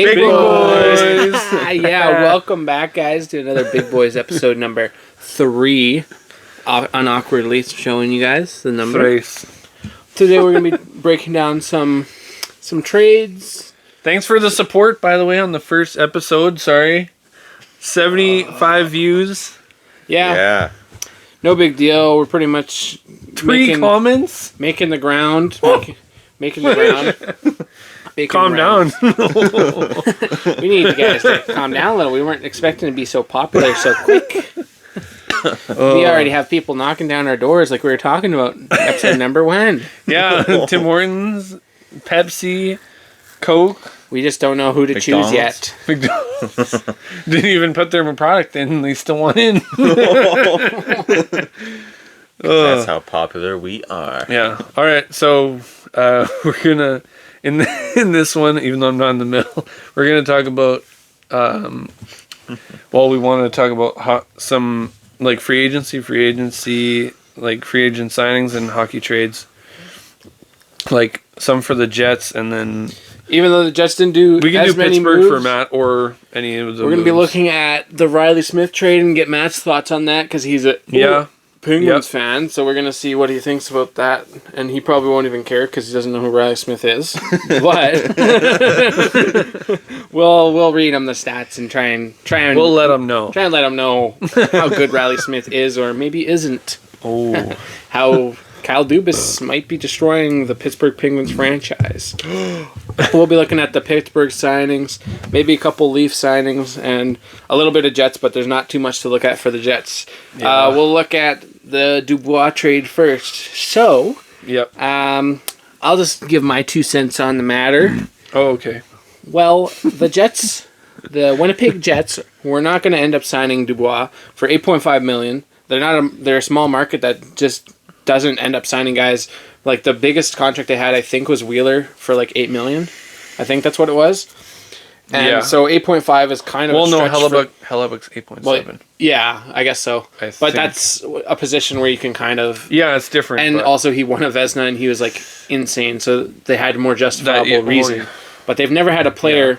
Big boys. Yeah, welcome back, guys, to another Big Boys episode number 3. Unawkwardly showing you guys the number. Thrace. Today we're going to be breaking down some trades. Thanks for the support, by the way, on the first episode. Sorry. 75 views. Yeah. No big deal. We're pretty much 3 comments. making the ground. Making the ground. Calm down. We need you guys to calm down a little. We weren't expecting to be so popular so quick. We already have people knocking down our doors like we were talking about episode number 1. Yeah, Tim Hortons, Pepsi, Coke. We just don't know who to choose yet. McDonald's. Didn't even put their product in. They still want in. That's how popular we are. Yeah. All right. So we're gonna in this one, even though I'm not in the middle, we're gonna talk about. We want to talk about some like free agency, like free agent signings and hockey trades. Like some for the Jets, and then even though the Jets didn't do we can as do many Pittsburgh moves, for Matt or any of the. We're going to be looking at the Riley Smith trade and get Matt's thoughts on that because he's a Penguins fan. So we're going to see what he thinks about that, and he probably won't even care because he doesn't know who Riley Smith is. But we'll read him the stats and try and we'll let him know. Try and let him know how good Riley Smith is or maybe isn't. Oh, how Kyle Dubas might be destroying the Pittsburgh Penguins franchise. We'll be looking at the Pittsburgh signings, maybe a couple Leaf signings, and a little bit of Jets, but there's not too much to look at for the Jets. Yeah. We'll look at the Dubois trade first. So, I'll just give my 2 cents on the matter. Oh, okay. Well, the Jets, the Winnipeg Jets, were not going to end up signing Dubois for $8.5 million. They're a small market that just doesn't end up signing guys. Like the biggest contract they had, I think, was Wheeler for like $8 million. I think that's what it was. And so 8.5 is kind of Hellebuck's 8.7. Well, yeah, I guess so. But that's a position where you can kind of it's different. And also he won a Vezina and he was like insane, so they had more justifiable reason. But they've never had a player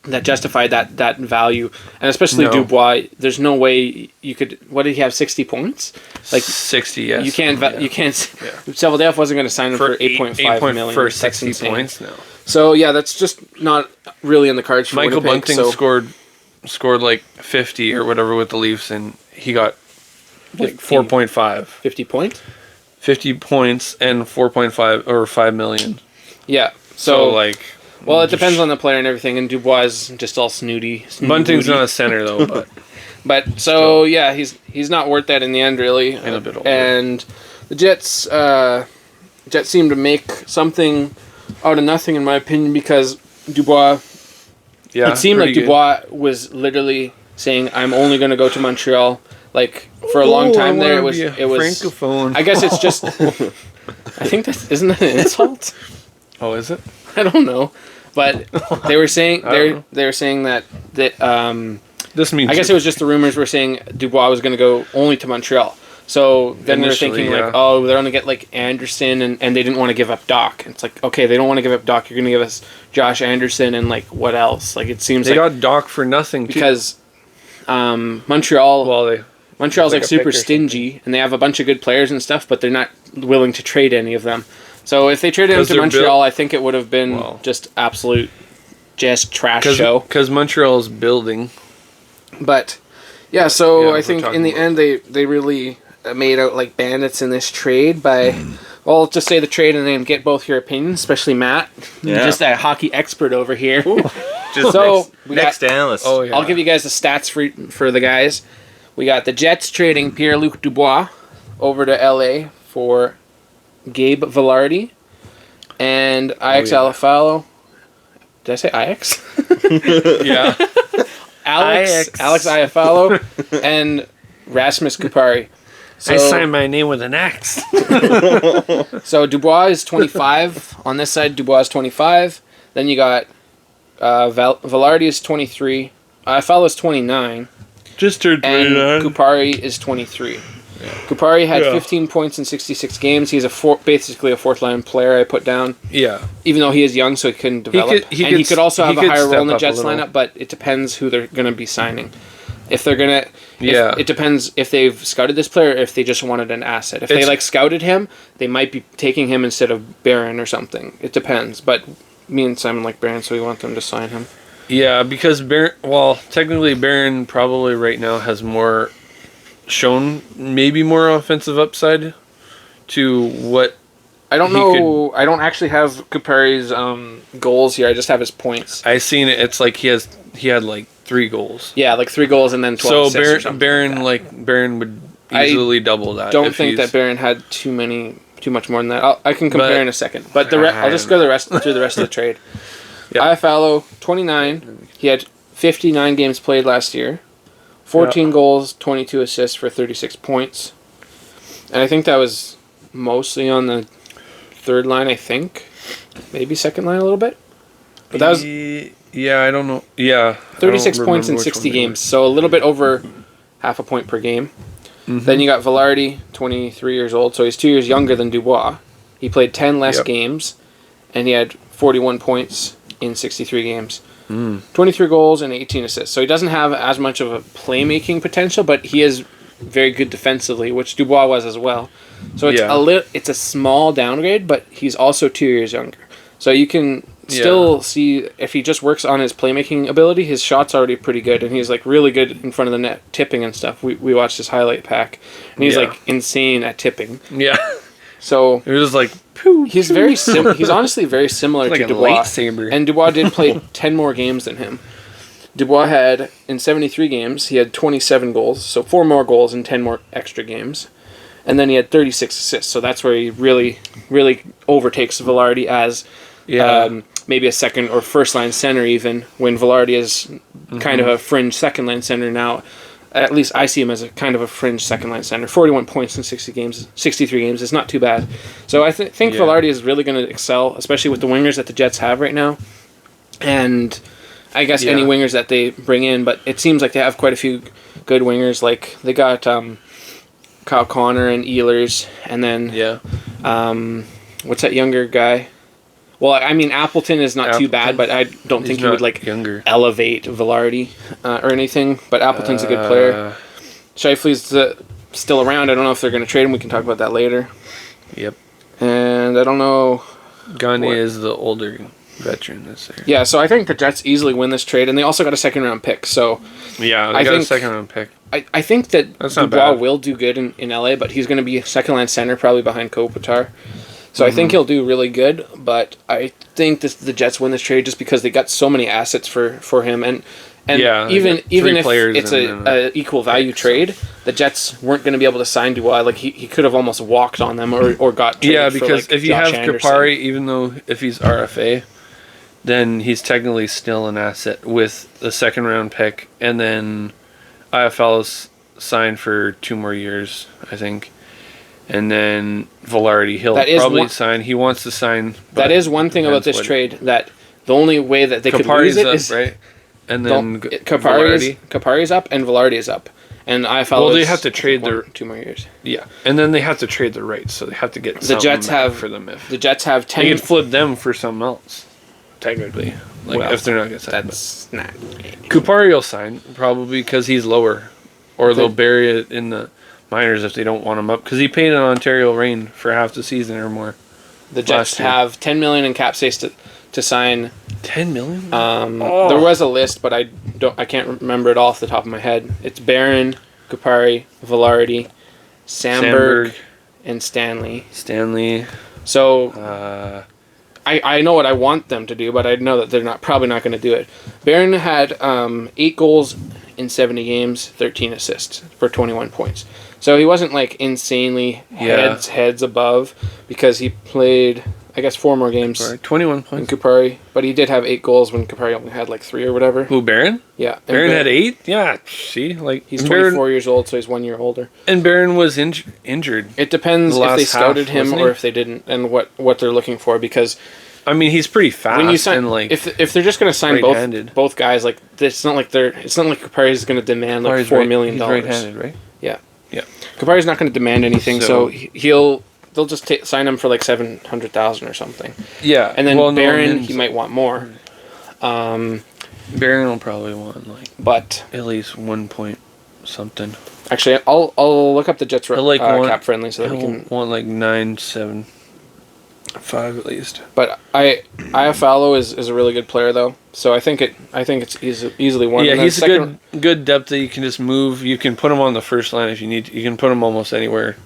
that justified that value, and especially Dubois. There's no way you could. What did he have? 60 points, like 60. Yes, you can't. You can't. Savodayev wasn't going to sign him for 8.5 million for 60 points. No. So that's just not really in the cards for Michael Winnipeg. Bunting scored like 50 or whatever with the Leafs, and he got like 4.5. 50 points. 50 points and 4.5 or 5 million. Yeah. So like. Well, it depends on the player and everything, and Dubois is just all snooty. Bunting's not a center though, but so he's not worth that in the end, really. And a bit older. And the Jets seem to make something out of nothing, in my opinion, because Dubois. Yeah, it seemed like Dubois was literally saying, "I'm only going to go to Montreal." Like for a long time there, it was francophone. I guess it's just. I think isn't that an insult? Oh, is it? I don't know. But they were saying they were saying that this means I guess it was just the rumors were saying Dubois was going to go only to Montreal. So then we were thinking they're going to get like Anderson and they didn't want to give up Doc. It's like, okay, they don't want to give up Doc. You're going to give us Josh Anderson and like what else? Like it seems they got Doc for nothing because Montreal's like super stingy and they have a bunch of good players and stuff, but they're not willing to trade any of them. So if they traded him to Montreal, I think it would have been just absolute trash show. Because Montreal's building. But, so I think in the end they really made out like bandits in this trade by, well, just say the trade and then get both your opinions, especially Matt. Yeah. Just a hockey expert over here. Just next analyst. Oh, yeah. I'll give you guys the stats for the guys. We got the Jets trading Pierre-Luc Dubois over to LA for Gabe Vilardi and Alex Iafallo. Did I say Ajax? Yeah. Alex Iafallo and Rasmus Kupari. So, I signed my name with an X. So Dubois is 25. On this side, Dubois is 25. Then you got Vilardi is 23. Iafallo is 29. Just turned 29. And Kupari is 23. Kupari had 15 points in 66 games. He's basically a fourth-line player, I put down. Yeah. Even though he is young, so he couldn't develop. He could also have a higher role in the Jets lineup, but it depends who they're going to be signing. If they're going to... It depends if they've scouted this player or if they just wanted an asset. If they scouted him, they might be taking him instead of Barron or something. It depends. But me and Simon like Barron, so we want them to sign him. Yeah, because technically Barron probably right now has shown maybe more offensive upside to what... I don't know. I don't actually have Kupari's goals here. I just have his points. I seen it. It's like he had like 3 goals. Yeah, like 3 goals and then 12 assists. So Barron would easily double that. I don't think that Barron had too much more than that. I can compare in a second. But I'll just go through the rest of the trade. Iafallo, 29. He had 59 games played last year. 14 goals, 22 assists for 36 points. And I think that was mostly on the third line, I think. Maybe second line a little bit. But that was... Yeah, I don't know. Yeah. 36 points in 60 games. So a little bit over half a point per game. Mm-hmm. Then you got Velarde, 23 years old. So he's 2 years younger than Dubois. He played 10 less games. And he had 41 points in 63 games. 23 goals and 18 assists. So he doesn't have as much of a playmaking potential, but he is very good defensively, which Dubois was as well. So it's it's a small downgrade, but he's also 2 years younger. So you can still see if he just works on his playmaking ability, his shot's already pretty good, and he's like really good in front of the net, tipping and stuff. We watched his highlight pack, and he's like insane at tipping. Yeah. So it was like he's very he's honestly very similar to Dubois. Lightsaber. And Dubois did play 10 more games than him. Dubois had in 73 games, he had 27 goals, so 4 more goals in 10 more extra games. And then he had 36 assists, so that's where he really, really overtakes Velarde as maybe a second or first line center even, when Velarde is kind of a fringe second line center now. At least I see him as a kind of a fringe second line center. 41 points in 63 games is not too bad. So I think Velarde is really going to excel, especially with the wingers that the Jets have right now. And I guess any wingers that they bring in, but it seems like they have quite a few good wingers. Like they got Kyle Connor and Ehlers, and then what's that younger guy? Well, I mean, Appleton is not too bad, but I don't think he would elevate Velarde or anything. But Appleton's a good player. Scheifele's still around. I don't know if they're going to trade him. We can talk about that later. Yep. And I don't know. Gagne is the older veteran this year. Yeah, so I think the Jets easily win this trade, and they also got a second-round pick. So yeah, they got a second-round pick. I think that Dubois will do good in LA, but he's going to be a second-line center probably behind Kopitar. So I think he'll do really good, but I think the Jets win this trade just because they got so many assets for him, and even if it's a equal value trade, the Jets weren't going to be able to sign Dubois. Like he could have almost walked on them or got traded because for, if you Josh have Anderson. Kupari, even though if he's RFA, then he's technically still an asset with the second round pick, and then Iafallo's signed for 2 more years, I think. And then Velarde, he'll probably sign. He wants to sign. That is one thing about this trade, that the only way that they could lose it is... right? And then Kupari's up and Velarde is up. And Iafallo they have to trade their 2 more years. Yeah. And then they have to trade the rights, so they have to get the Jets for them. The Jets have 10... They can flip them for something else, technically. If they're not going to sign. That's not... Kupari will sign, probably, because he's lower. Or they'll bury it in the minors if they don't want him up, because he paid an Ontario Reign for half the season or more. The Jets have $10 million in cap space to sign. $10 million? There was a list, but I can't remember it all off the top of my head. It's Barron, Kupari, Velarde, Sandberg, and Stanley. So I know what I want them to do, but I know that they're probably not going to do it. Barron had 8 goals in 70 games, 13 assists for 21 points. So he wasn't like insanely heads above, because he played, I guess, 4 more games. 21 points. In Kupari, but he did have 8 goals when Kupari only had like 3 or whatever. Who, Barron? Yeah. Barron had 8? Yeah, see? He's 24 years old, so he's 1 year older. And Barron was injured. It depends if they scouted him or if they didn't, and what they're looking for, because... I mean, he's pretty fast. When you sign, and if they're just going to sign both guys, like it's not like Kupari is going to demand like $4 million. He's right-handed, right? Yeah. Yeah. Kupari's not going to demand anything, so they'll just sign him for like 700,000 or something. Yeah. And then Barron, he might want more. Barron will probably want but at least 1 point something. Actually, I'll look up the Jets cap friendly so that we can want like 9.75 at least. But Iafallo is a really good player though, so I think it's easily one. Yeah, he's a good depth that you can just move. You can put him on the first line if you need. You can put him almost anywhere,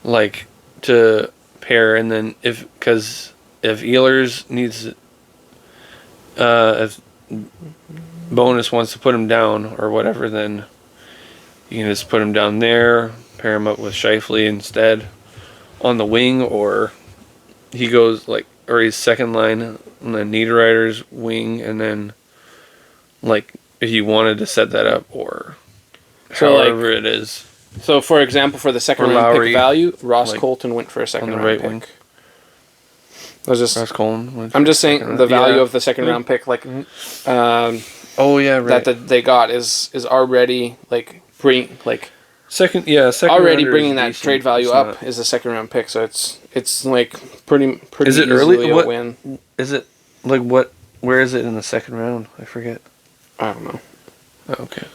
like to pair, and then if Ehlers needs, if Bonus wants to put him down or whatever, then you can just put him down there, pair him up with Scheifele instead on the wing, or he goes or he's second line on the Niederreiter's wing, and then if you wanted to set that up or however it is. So for example, for the second round pick value, Ross Colton went for a second round pick. Wing. Ross Colton. I'm just saying the value of the second round pick, that they got is already already bringing that trade value up is a second round pick, so it's pretty is it easily early? A win. Is it what? Where is it in the second round? I forget. I don't know. Oh, okay,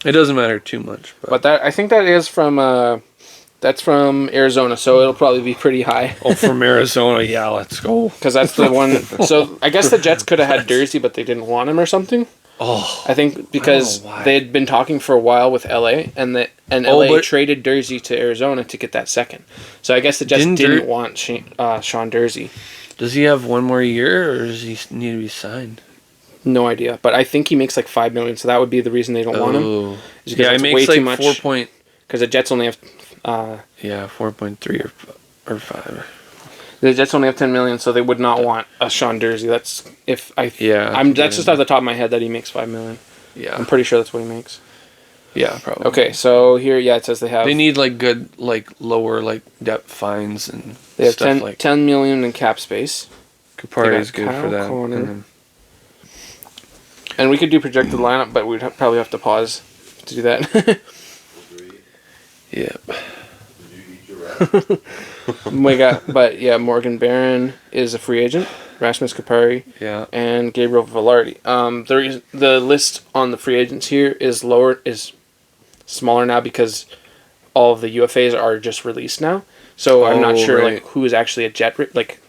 it doesn't matter too much. But that I think that is from that's from Arizona, so it'll probably be pretty high. Oh, from Arizona, yeah, let's go. Because that's the one. So I guess the Jets could have had Dursey, but they didn't want him or something. Oh, I think because they had been talking for a while with LA, and LA traded Dursey to Arizona to get that second. So I guess the Jets didn't want Sean Dursey. Does he have one more year, or does he need to be signed? No idea, but I think he makes like $5 million, so that would be the reason they don't want him. Yeah, he makes way too much. 4 point. Because the Jets only have 4.3 or 5. The Jets only have $10 million, so they would not want a Sean Dursey. That's that's just off the top of my head that he makes $5 million. Yeah, I'm pretty sure that's what he makes. Yeah, probably. Okay, so here, it says they need good lower depth fines and they have stuff 10 million in cap space. Kupari is good for that. And we could do projected lineup, but we'd probably have to pause to do that. Yeah. Morgan Barron is a free agent. Rasmus Kupari. Yeah. And Gabriel Velarde. The list on the free agents here is smaller now because all of the UFAs are just released now. So I'm not sure who is actually a Jet,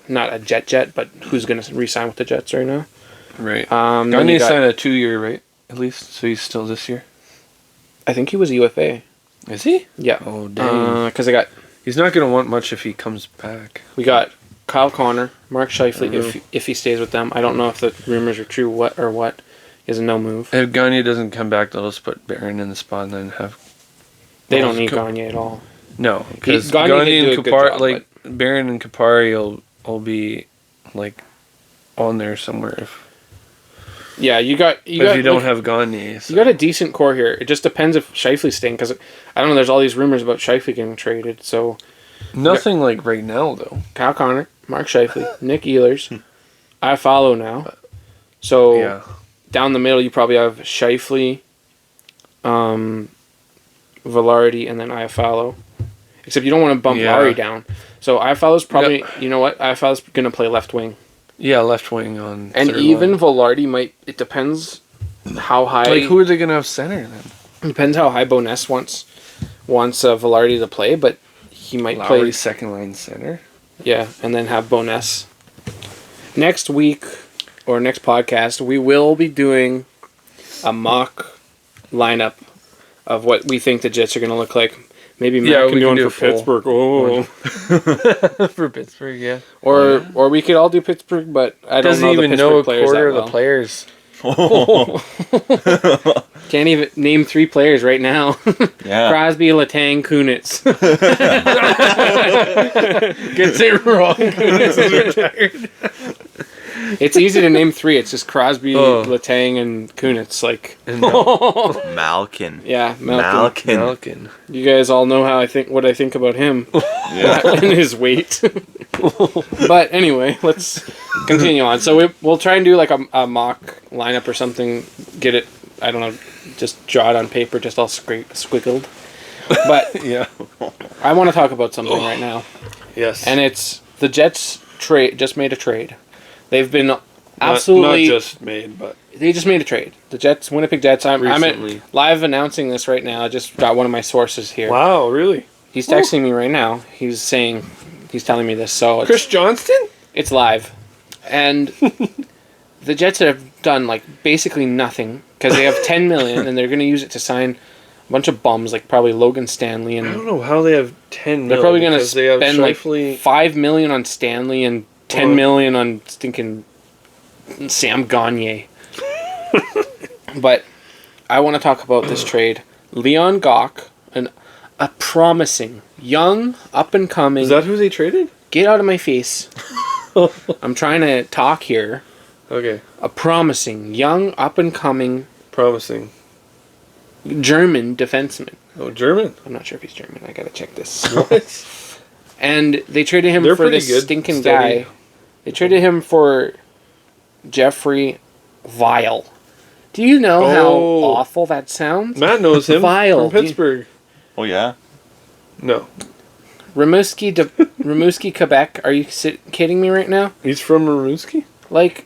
not a Jet, but who's going to re-sign with the Jets right now. Right. Gagne signed a 2-year, right? At least, so he's still this year. I think he was a UFA. Is he? Yeah. Oh dang. Because he's not going to want much if he comes back. We got Kyle Connor, Mark Scheifele, if he stays with them. I don't know if the rumors are true. What is a no move. If Gagne doesn't come back, they'll just put Barron in the spot and then have. They don't need Gagne at all. No, because Gagne and Kupari, Barron and Kupari will be on there somewhere if. Yeah, you don't have Gagne. So. You got a decent core here. It just depends if Scheifele's staying, because I don't know. There's all these rumors about Scheifele getting traded. So nothing right now though. Kyle Connor, Mark Scheifele, Nick Ehlers. I follow now. So down the middle, you probably have Scheifele, Velarde, and then Iafallo. Except you don't want to bump Larry down. So Iafallo's probably you know what? Iafallo's going to play left wing. Yeah, left wing on. And even Velarde might. It depends how high. Who are they gonna have center then? Depends how high Boness wants Velarde to play, but he might play second line center. Yeah, and then have Boness. Next week or next podcast, we will be doing a mock lineup of what we think the Jets are going to look like. Maybe Matt can do one for Pittsburgh. Oh, for Pittsburgh, yeah. Or we could all do Pittsburgh, but I don't know the Pittsburgh players that well. The players. Can't even name 3 players right now. Yeah. Crosby, Letang, Kunitz. Gets it wrong. Kunitz is retired. It's easy to name 3. It's just Crosby, Letang, and Kunitz. Malkin. Yeah, Malkin. You guys all know what I think about him. And his weight. But anyway, let's continue on. So we'll try and do a mock lineup or something. Get it, I don't know, just draw it on paper, just all squiggled. But Yeah. I want to talk about something right now. Yes. And it's the Jets just made a trade. They've been absolutely... Not just made, but... They just made a trade. The Jets, Winnipeg Jets. I'm live announcing this right now. I just got one of my sources here. Wow, really? He's texting me right now. He's telling me this. So Chris Johnston? It's live. And the Jets have done basically nothing because they have $10 million and they're going to use it to sign a bunch of bums like probably Logan Stanley. And I don't know how they have $10 million. They're probably going to spend Scheifele... $5 million on Stanley and $10 million on stinking Sam Gagner. But I want to talk about this trade. Leon Gauck, a promising, young, up-and-coming... Is that who they traded? Get out of my face. I'm trying to talk here. Okay. A promising, young, up-and-coming... Promising. German defenseman. Oh, German? I'm not sure if he's German. I gotta check this. What? And they traded him for this stinking guy. They traded him for Jeffrey Viel. Do you know how awful that sounds? Matt knows him Viel. from Pittsburgh. Oh, yeah? No. Rimouski, Quebec. Are you kidding me right now? He's from Rimouski? Like...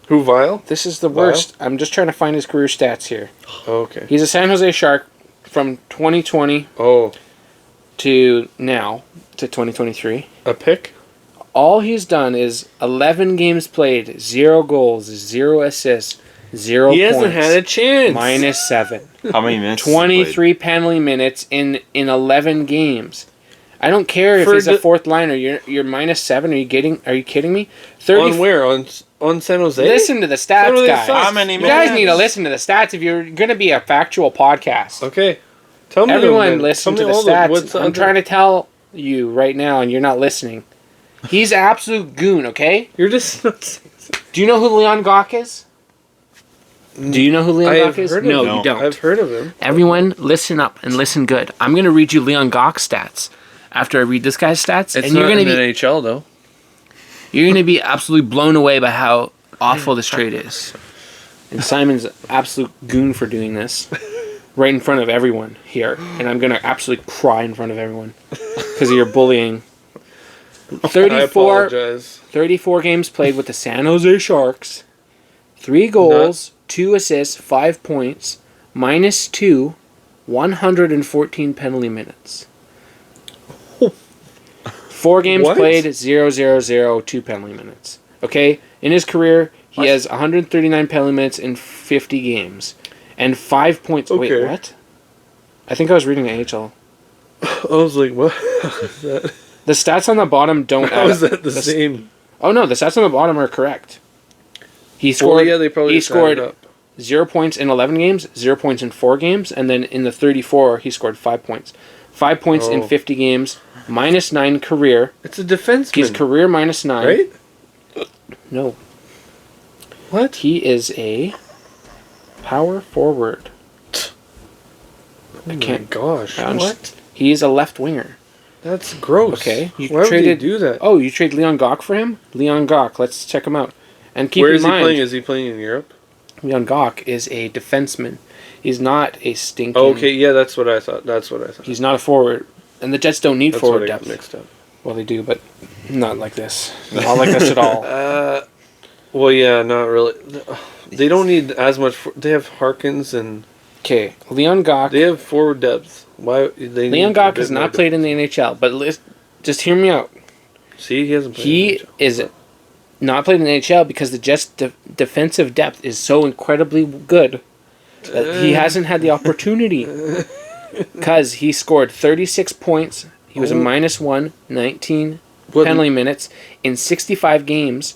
Who, Vile? This is the worst. I'm just trying to find his career stats here. Oh, okay. He's a San Jose Shark from 2020 to now, to 2023. A pick? All he's done is 11 games played, 0 goals, 0 assists, 0 points. He hasn't had a chance. -7. How many minutes? 23 penalty minutes in 11 games. I don't care if he's a fourth liner. You're -7. Are you kidding me? 30 on where? On San Jose? Listen to the stats, guys. How many you minutes? guys need to listen to the stats if you're going to be a factual podcast. Okay. Tell me. Everyone listen to the stats. I'm trying to tell you right now, and you're not listening. He's an absolute goon, okay? You're just... Do you know who Leon Gauck is? Do you know who Leon Gauck is? No, you don't. I've heard of him. Everyone, listen up and listen good. I'm going to read you Leon Gauck's stats after I read this guy's stats. It's and not you're going to in be NHL, though. You're going to be absolutely blown away by how awful this trade is. And Simon's an absolute goon for doing this right in front of everyone here. And I'm going to absolutely cry in front of everyone because of your bullying. 34 games played with the San Jose Sharks. 3 goals, 2 assists, 5 points, -2, 114 penalty minutes. 4 games played, 0, 2 penalty minutes. Okay? In his career, he has 139 penalty minutes in 50 games. And 5 points... Okay. Wait, what? I think I was reading AHL. I was like, what? How is that? The stats on the bottom don't How is that the same? Oh, no, the stats on the bottom are correct. He scored, they probably he scored 0 points in 11 games, 0 points in 4 games, and then in the 34, he scored 5 points. 5 points in 50 games, -9 career. It's a defenseman. His career -9. Right? No. What? He is a power forward. Oh my gosh. What? He is a left winger. That's gross. Okay. Why would you do that? Oh, you trade Leon Gauck for him? Leon Gauck. Let's check him out. And keep Where in mind, is he playing? Is he playing in Europe? Leon Gauck is a defenseman. He's not a stinking... Okay, yeah, that's what I thought. He's not a forward. And the Jets don't need forward depth. Mixed up. Well, they do, but not like this. Not like this at all. Well, yeah, not really. They don't need as much... They have Harkins and... Okay, Leon Gauck... They have forward depth. Why they Leon Gauck has not played in the NHL, but just hear me out. See, he hasn't played He in the NHL. is not played in the NHL because the Jets' defensive depth is so incredibly good that he hasn't had the opportunity. Because he scored 36 points. He was a -1, 19 penalty minutes in 65 games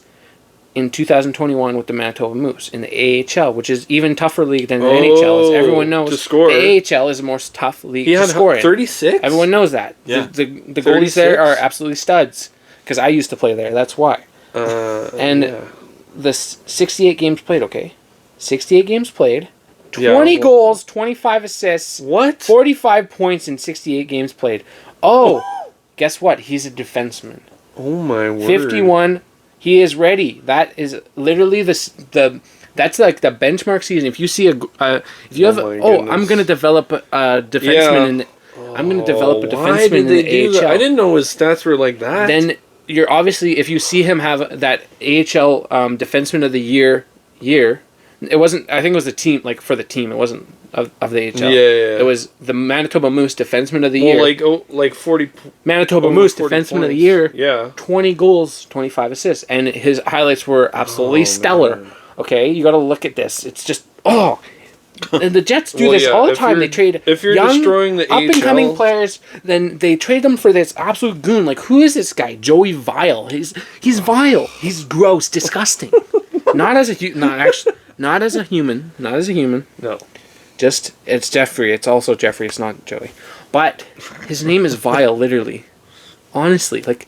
in 2021 with the Manitoba Moose in the AHL, which is even tougher league than the NHL. As everyone knows, to score. The AHL is the most tough league He to had score in. 36? Everyone knows that. Yeah. The goalies there are absolutely studs because I used to play there. That's why. The 68 games played, okay? 68 games played. 20 goals, 25 assists. What? 45 points in 68 games played. Oh, guess what? He's a defenseman. Oh my word. 51. He is ready. That is literally that's like the benchmark season. If you see I'm going to develop a defenseman I'm going to develop a Why defenseman did in they the do AHL. that? I didn't know his stats were like that. Then you're obviously, if you see him have that AHL defenseman of the year, it wasn't, I think it was the team, like for the team, it wasn't of the AHL. Yeah. It was the Manitoba Moose defenseman of the year. Like 40. Manitoba Moose 40 defenseman of the points. year. Yeah. 20 goals, 25 assists. And his highlights were absolutely stellar. Man. Okay, you got to look at this. It's just, And the Jets do this all the time. They trade if you're young, destroying the up-and-coming AHL players, then they trade them for this absolute goon. Like, who is this guy? Joey Vile. He's vile. He's gross, disgusting. Not as a human. No. Just, it's Jeffrey. It's also Jeffrey. It's not Joey. But his name is Vile, literally. Honestly, like,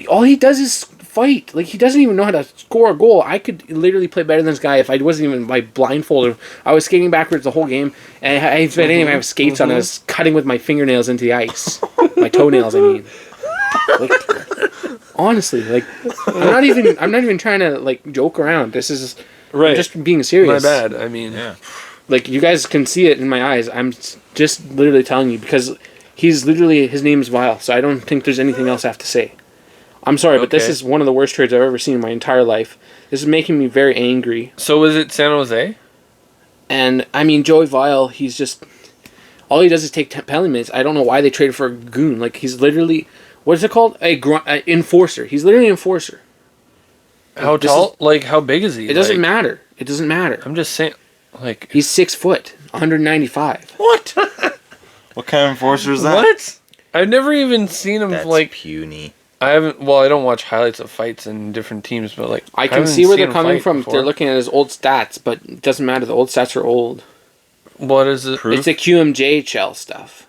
all he does is fight. Like, he doesn't even know how to score a goal. I could literally play better than this guy if I wasn't even my blindfolded. I was skating backwards the whole game, and I didn't even have skates on. I was cutting with my fingernails into the ice. My toenails, I mean. Like, honestly, like, I'm not even trying to, like, joke around. This is Right. I'm just being serious. My bad. I mean, Like, you guys can see it in my eyes. I'm just literally telling you because his name is Vile, so I don't think there's anything else I have to say. I'm sorry, but this Okay. is one of the worst trades I've ever seen in my entire life. This is making me very angry. So is it San Jose? And, I mean, Joey Vile, he's just... All he does is take penalty minutes. I don't know why they traded for a goon. Like, he's literally... What is it called? A enforcer. He's literally an enforcer. How This tall? Like, how big is he? It doesn't Like, matter. It doesn't matter. I'm just saying, like... He's 6 foot, 195. What? What kind of enforcer is that? What? I've never even seen him, That's like... puny. I haven't... Well, I don't watch highlights of fights in different teams, but, like... I can haven't see where seen they're him coming fight from. before. They're looking at his old stats, but it doesn't matter. The old stats are old. What is it? Proof? It's the QMJHL stuff.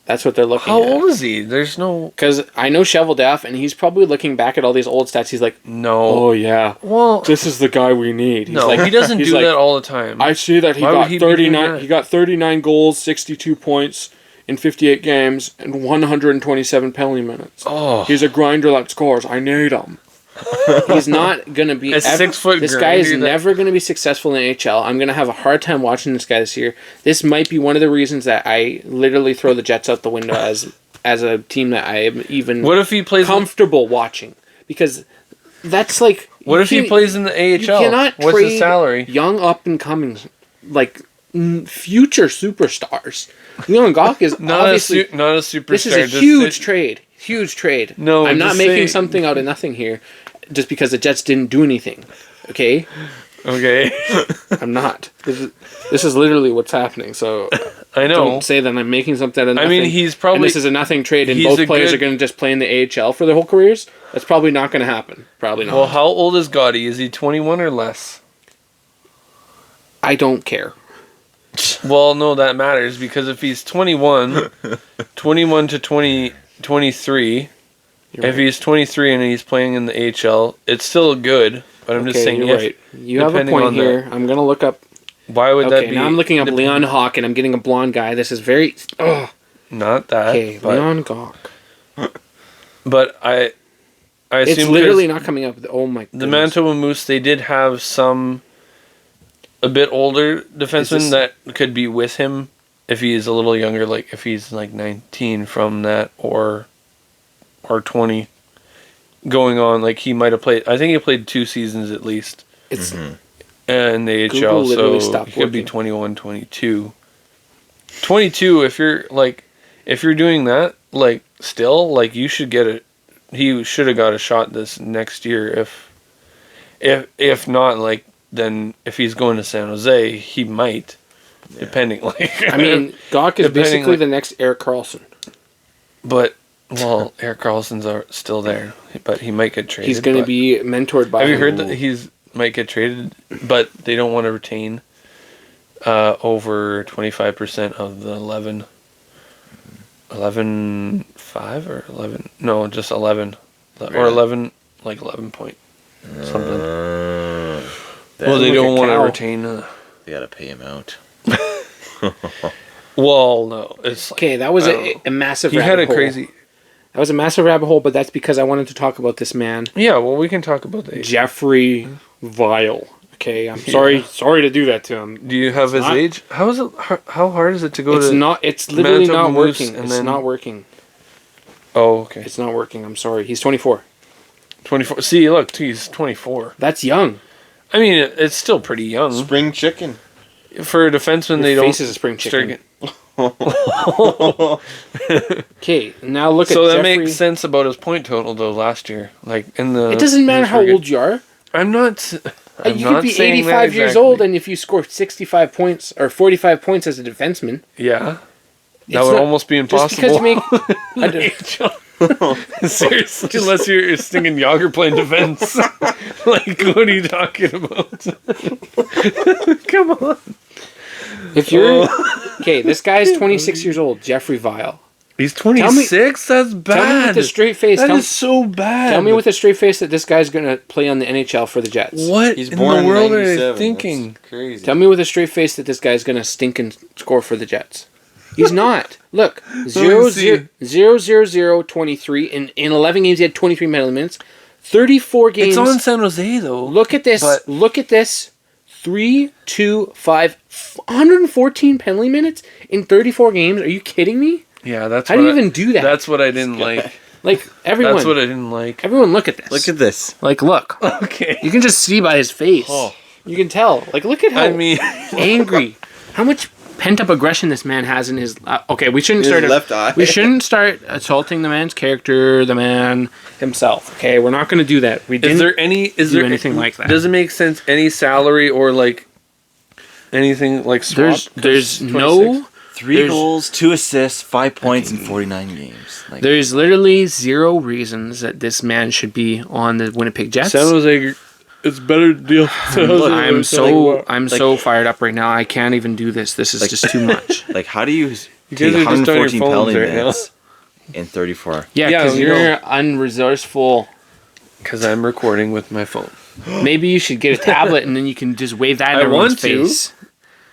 That's what they're looking How at. old is he? There's no... Because I know Shovel Deaf, and he's probably looking back at all these old stats. He's like, No. oh, yeah, Well... this is the guy we need. He's No, like, he doesn't he's do like, that all the time. I see that he Why would got he be doing 39. that? He got 39 goals, 62 points in 58 games, and 127 penalty minutes. Oh. He's a grinder that scores. I need him. He's not gonna be. A 6 foot This guy is grinder that- never gonna be successful in NHL. I'm gonna have a hard time watching this guy this year. This might be one of the reasons that I literally throw the Jets out the window as a team that I am even What if he plays... comfortable watching, because that's like. What if he plays in the AHL? You cannot What's trade his salary? young up and coming, like future superstars. Leon Gauck is Not obviously. not a superstar. This is a just huge sit- trade. Huge trade. No, I'm not just making saying- something out of nothing here, just because the Jets didn't do anything. Okay, Okay. I'm not. This is literally what's happening. So I know. don't say that I'm making something out of I nothing. mean, he's And probably... this is a nothing trade, and he's both a players good- are going to just play in the AHL for their whole careers. That's probably not going to happen. Probably not. Well, how old is Gotti? Is he 21 or less? I don't care. Well, no, that matters, because if he's 21, 21 to 23, You're if right. he's 23 and he's playing in the AHL, it's still good, but I'm just Okay, saying you're if... right. You have a depending point on here. I'm going to look up. Why would that Okay, be... now I'm looking up Leon Hawk, and I'm getting a blonde guy. This is very... Ugh. Not that, Okay, but, Leon Gauck. but I It's assume literally 'cause not coming up. Oh my the goodness. Manitoba Moose, they did have some a bit older defensemen that could be with him if he's a little younger, like if he's like 19 from that or 20 going on. Like he might have played, I think he played 2 seasons at least It's in the Google AHL, literally so stopped he could be working. 21, 22. 22, if you're doing that, like still, like you should get it. He should have got a shot this next year. If not, like then if he's going to San Jose, he might. Yeah. Depending, like I mean, Gauck is Depending, basically like- the next Eric Carlson. but well, Eric Carlson's are still there, but he might get traded. He's going to but- be mentored by. Have you heard that he's might get traded, but they don't want to retain over 25% of the 11.5 or 11? No, just 11 or Really? 11, like 11 point something. Well, they like don't a want to cow. retain. They gotta pay him out. Well, no, it's like, Okay, that was I don't a massive. he rabbit had a hole. crazy. That was a massive rabbit hole, but that's because I wanted to talk about this man, Yeah, well, we can talk about the Jeffrey Vile. Okay, I'm sorry to do that to him. Do you have his not- age? How is it? How hard is it to go It's to? not. It's literally Manitoba not Moose working. and It's then- not working. Oh, okay. It's not working. I'm sorry. He's 24. 24. See, look, he's 24. That's young. I mean, it's still pretty young Spring chicken. for a defenseman. Your They face don't is a spring start chicken. get- Okay, now look So at that Jeffrey. makes sense about his point total though last year. Like in the. It doesn't matter how old you are. I'm not. I'm You not could be saying 85 that years exactly. old, and if you score 65 points or 45 points as a defenseman, Yeah. That It's would not- almost be just impossible. because you make Seriously, unless you're stinging Yager playing defense. Like, what are you talking about? Come on. if you're okay, this guy's 26 years old, Jeffrey Vial. He's 26? That's bad. Tell me with a straight face. That is so bad. Tell me with a straight face that this guy's gonna play on the NHL for the Jets. What He's in born the in world are 97. they thinking? That's crazy. Tell me with a straight face that this guy's gonna stink and score for the Jets. He's not. Look, me 0 see. 0 0 0 23 in 11 games. He had 23 penalty minutes. 34 games. It's on San Jose, though. Look at this. But- Look at this. 3, 2, 5, 114 penalty minutes in 34 games. Are you kidding me? Yeah, that's How do you even do that? That's what I didn't like. Like everyone. That's what I didn't like. Everyone, look at this. Look at this. Like, look. Okay. You can just see by his face. Oh. You can tell. Like, look at how I mean, angry. How much pent up aggression this man has in his. Okay, we shouldn't His start. left eye. We shouldn't start assaulting the man's character, the man himself. Okay, we're not going to do that. We didn't. is do there anything like that. Does it make sense? Any salary or like anything like swap? There's 26? no. 3 There's- goals, 2 assists, 5 points in 49 games. Like, There's literally zero reasons that this man should be on the Winnipeg Jets. San Jose. It's better deal. Look, I'm so fired up right now. I can't even do this. This is Like- just too much. like how do you guys take are just on your 114 phones penalty right now. minutes in 34? Yeah, Yeah, because we you're know. unresourceful. Because I'm recording with my phone. Maybe you should get a tablet and then you can just wave that in I everyone's want to. face.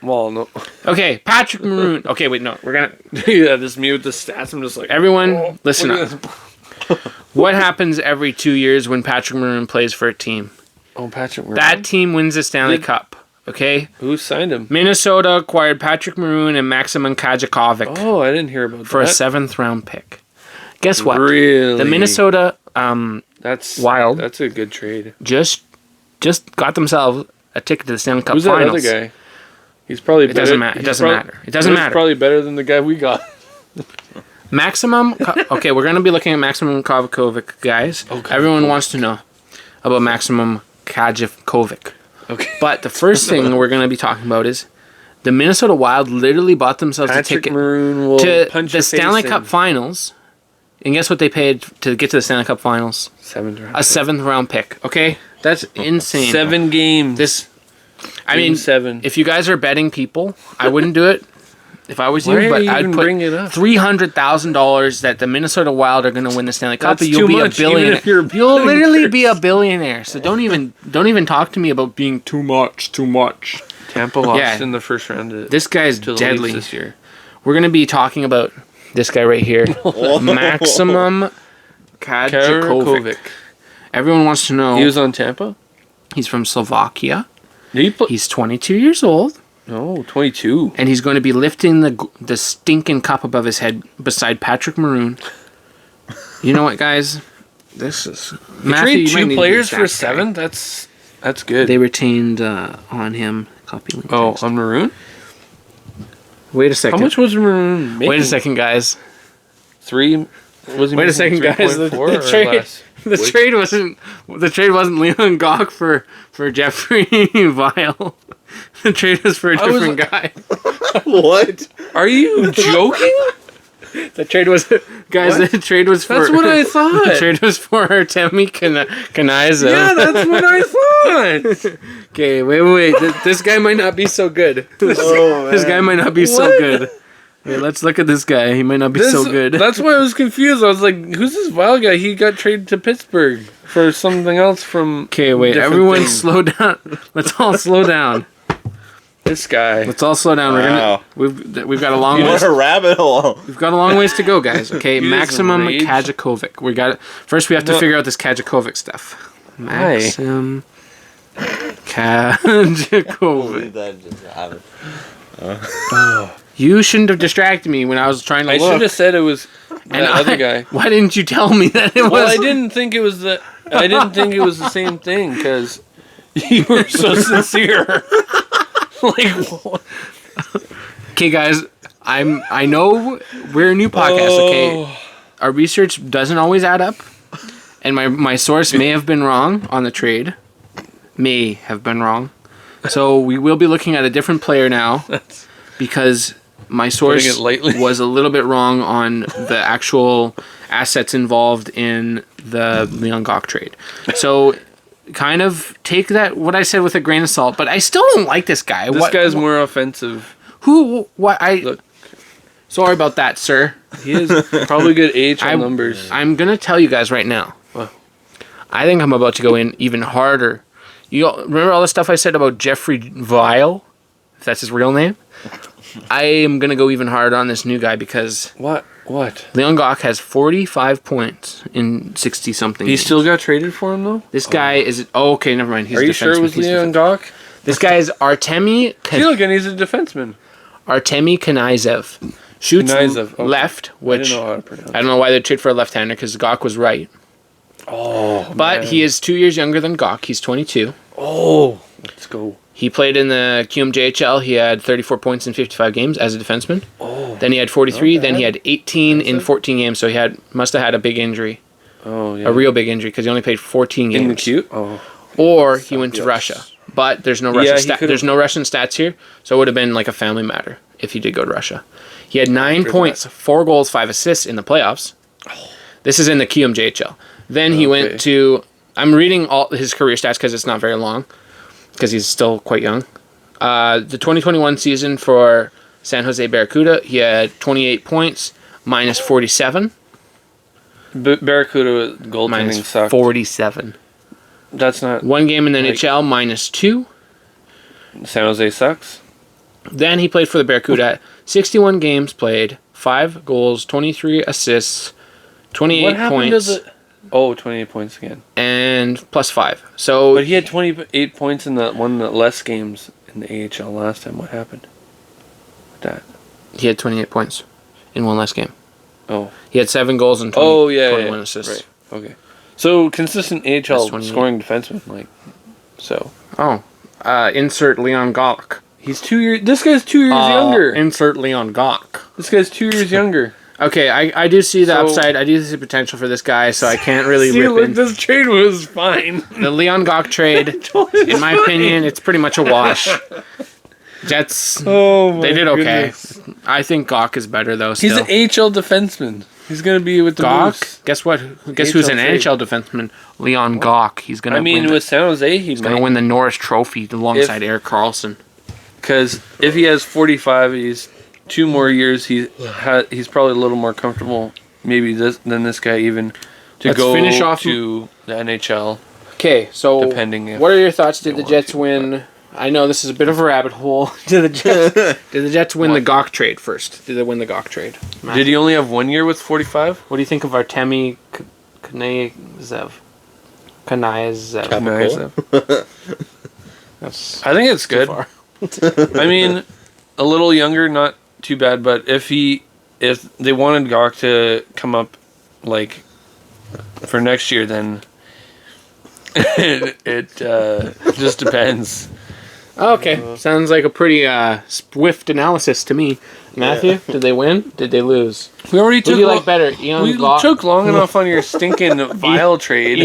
Well, no. Okay, Patrick Maroon. Okay, wait, no, we're gonna. Yeah, just mute the stats. I'm just like, Everyone, listen look up. at this. What happens every 2 years when Patrick Maroon plays for a team? Oh, Patrick Maroon. That team wins the Stanley Did- Cup. Okay, Who signed him? Minnesota acquired Patrick Maroon and Maximin Kajakovic Oh, I didn't hear about for a that. 7th round pick. Guess what? Really? The Minnesota That's Wild. That's a good trade. just got themselves a ticket to the Stanley Cup Who's Finals. that other guy? He's probably It better. doesn't matter. It he's doesn't prob- matter. It doesn't he's matter. Probably better than the guy we got. Okay, we're gonna be looking at Maximum Kovakovic, guys. Everyone wants to know about Maximum Kajakovic. Okay. But the first thing we're gonna be talking about is the Minnesota Wild literally bought themselves a Patrick ticket Maroon will to punch the your face Stanley in. Cup Finals. And guess what they paid to get to the Stanley Cup Finals? 7th round. A 7th round pick. Okay, that's insane. 7 games. This, I Game mean, 7. if you guys are betting people, I wouldn't do it if I was Why you. are But you I'd even put bringing it up? $300,000 that the Minnesota Wild are going to win the Stanley Cup. That's And you'll too be much, a even billionaire. if you're a You'll billionaire. literally be a billionaire. So don't even talk to me about being too much. Tampa lost Yeah. in the first round to, This guy's to the deadly. Leafs this year. We're going to be talking about this guy right here, Maximum Kajakovic. Karakovic. Everyone wants to know He was on Tampa? he's from Slovakia. Did he play? He's 22 years old. No, 22. And he's going to be lifting the stinking cup above his head beside Patrick Maroon. You know what, guys? This is Matthew, you Trade might need 2 to players be for a stat guy. 7? That's good. They retained on him. Copy link. Oh, text. on Maroon? Wait a How second. much was Maroon making? Wait a second, guys. 3? Was he Wait a making second, guys. 3.4 The or trade, less? the trade wasn't Leon Gawk for Jeffrey Vial. The trade was for a I was- different guy. What? Are you joking? The trade was, guys. What? The trade was for. That's what I The thought. trade was for Artemi Kanaiza. Yeah, that's what I thought. Okay, wait. This guy might not be so good. This guy might not be so What? good. Wait, let's look at this guy. He might not be so good. That's why I was confused. I was like, "Who's this wild guy?" He got traded to Pittsburgh for something else from. Okay, wait. different Everyone, thing. slow down. Let's all slow down. This guy. Let's all slow down. Wow. We've got a long What ways. a rabbit hole. We've got a long ways to go, guys. Okay, He is Maximum enraged. Kajakovic. We got first. We have to No. figure out this Kajakovic stuff. Why? Maxim Kajakovic. that just happened. You shouldn't have distracted me when I was trying to I look. should have said it was that other guy. Why didn't you tell me that it was? Well, I didn't think it was the. I didn't think it was the same thing because you were so sincere. Like, what? Okay, guys, I know we're a new podcast. Okay, our research doesn't always add up, and my source may have been wrong on the trade. May have been wrong. So we will be looking at a different player now because my source was a little bit wrong on the actual assets involved in the Leon Gauck trade. So kind of take that what I said with a grain of salt, but I still don't like this guy. This guy's more offensive. Look, sorry about that, sir. He is probably good AHL numbers. I'm going to tell you guys right now. What? I think I'm about to go in even harder. You remember all the stuff I said about Jeffrey Viel? If that's his real name? I am going to go even harder on this new guy because... What? Leon Gauck has 45 points in 60-something He games. still got traded for him, though? This guy is... Oh, okay, never mind. He's Are you sure it was Leon Gauck? This guy is Artemi... See, look, and he's a defenseman. Artemi Kanizev. Shoots Kanizev, okay. left, which... I didn't know how to pronounce I don't know why they trade for a left-hander because Gauck was right. Oh, But he is 2 years younger than Gauck. He's 22. Oh, let's go. He played in the QMJHL. He had 34 points in 55 games as a defenseman. Oh. Then he had 43. Then he had 18 in 14 games. So he must have had a big injury. Oh, yeah. A real big injury because he only played 14 games. In the Q? Oh. Or he went to Russia. But there's no Russian there's no Russian stats here. So it would have been like a family matter if he did go to Russia. He had 9 points, 4 goals, 5 assists in the playoffs. This is in the QMJHL. Then he went to... I'm reading all his career stats because it's not very long. Because he's still quite young. The 2021 season for San Jose Barracuda, he had 28 points, minus 47. Barracuda goaltending Minus sucked. 47. That's not... One game in the NHL, minus 2. San Jose sucks? Then he played for the Barracuda. 61 games played, 5 goals, 23 assists, 28 points. 28 points again. And plus 5. So, But he had 28 points in the one of the less games in the AHL last time. What happened with that? he had 28 points in one less game. Oh. He had 7 goals and 21 assists. Right. Okay. So, consistent AHL 28. scoring defenseman. So. Oh. Insert Leon Gauck. He's 2 years... This guy's 2 years younger. Insert Leon Gauck. This guy's 2 years younger. Okay, I do see the upside. I do see the potential for this guy, so I can't really rip in. This trade was fine. The Leon Gauck trade, in my opinion, it's pretty much a wash. Jets, they did okay. Goodness. I think Gauck is better, though, He's still. an AHL defenseman. He's going to be with the Moose. Gauck? Guess what? Guess who's an trade. NHL defenseman? Leon Gauck. He's going to with San Jose, he's going to win the Norris Trophy alongside Erik Karlsson. Because if he has 45, he's 2 more years. He's probably a little more comfortable, maybe than this guy even, to Let's go finish off to the NHL. Okay, so Depending if what are your thoughts? Did the want Jets to, win? I know this is a bit of a rabbit hole. Did the Jets win the Gauck trade first? Did they win the Gauck trade? Did he only have 1 year with 45? What do you think of Artemi Kanizev? That's I think it's good. far. I mean, a little younger, not too bad. But if they wanted Gauck to come up, like, for next year, then it just depends. Okay, sounds like a pretty swift analysis to me. Matthew, did they win? Did they lose? We already Who took. do you like better, Ian We Gauck? took long enough on your stinking Viel trade.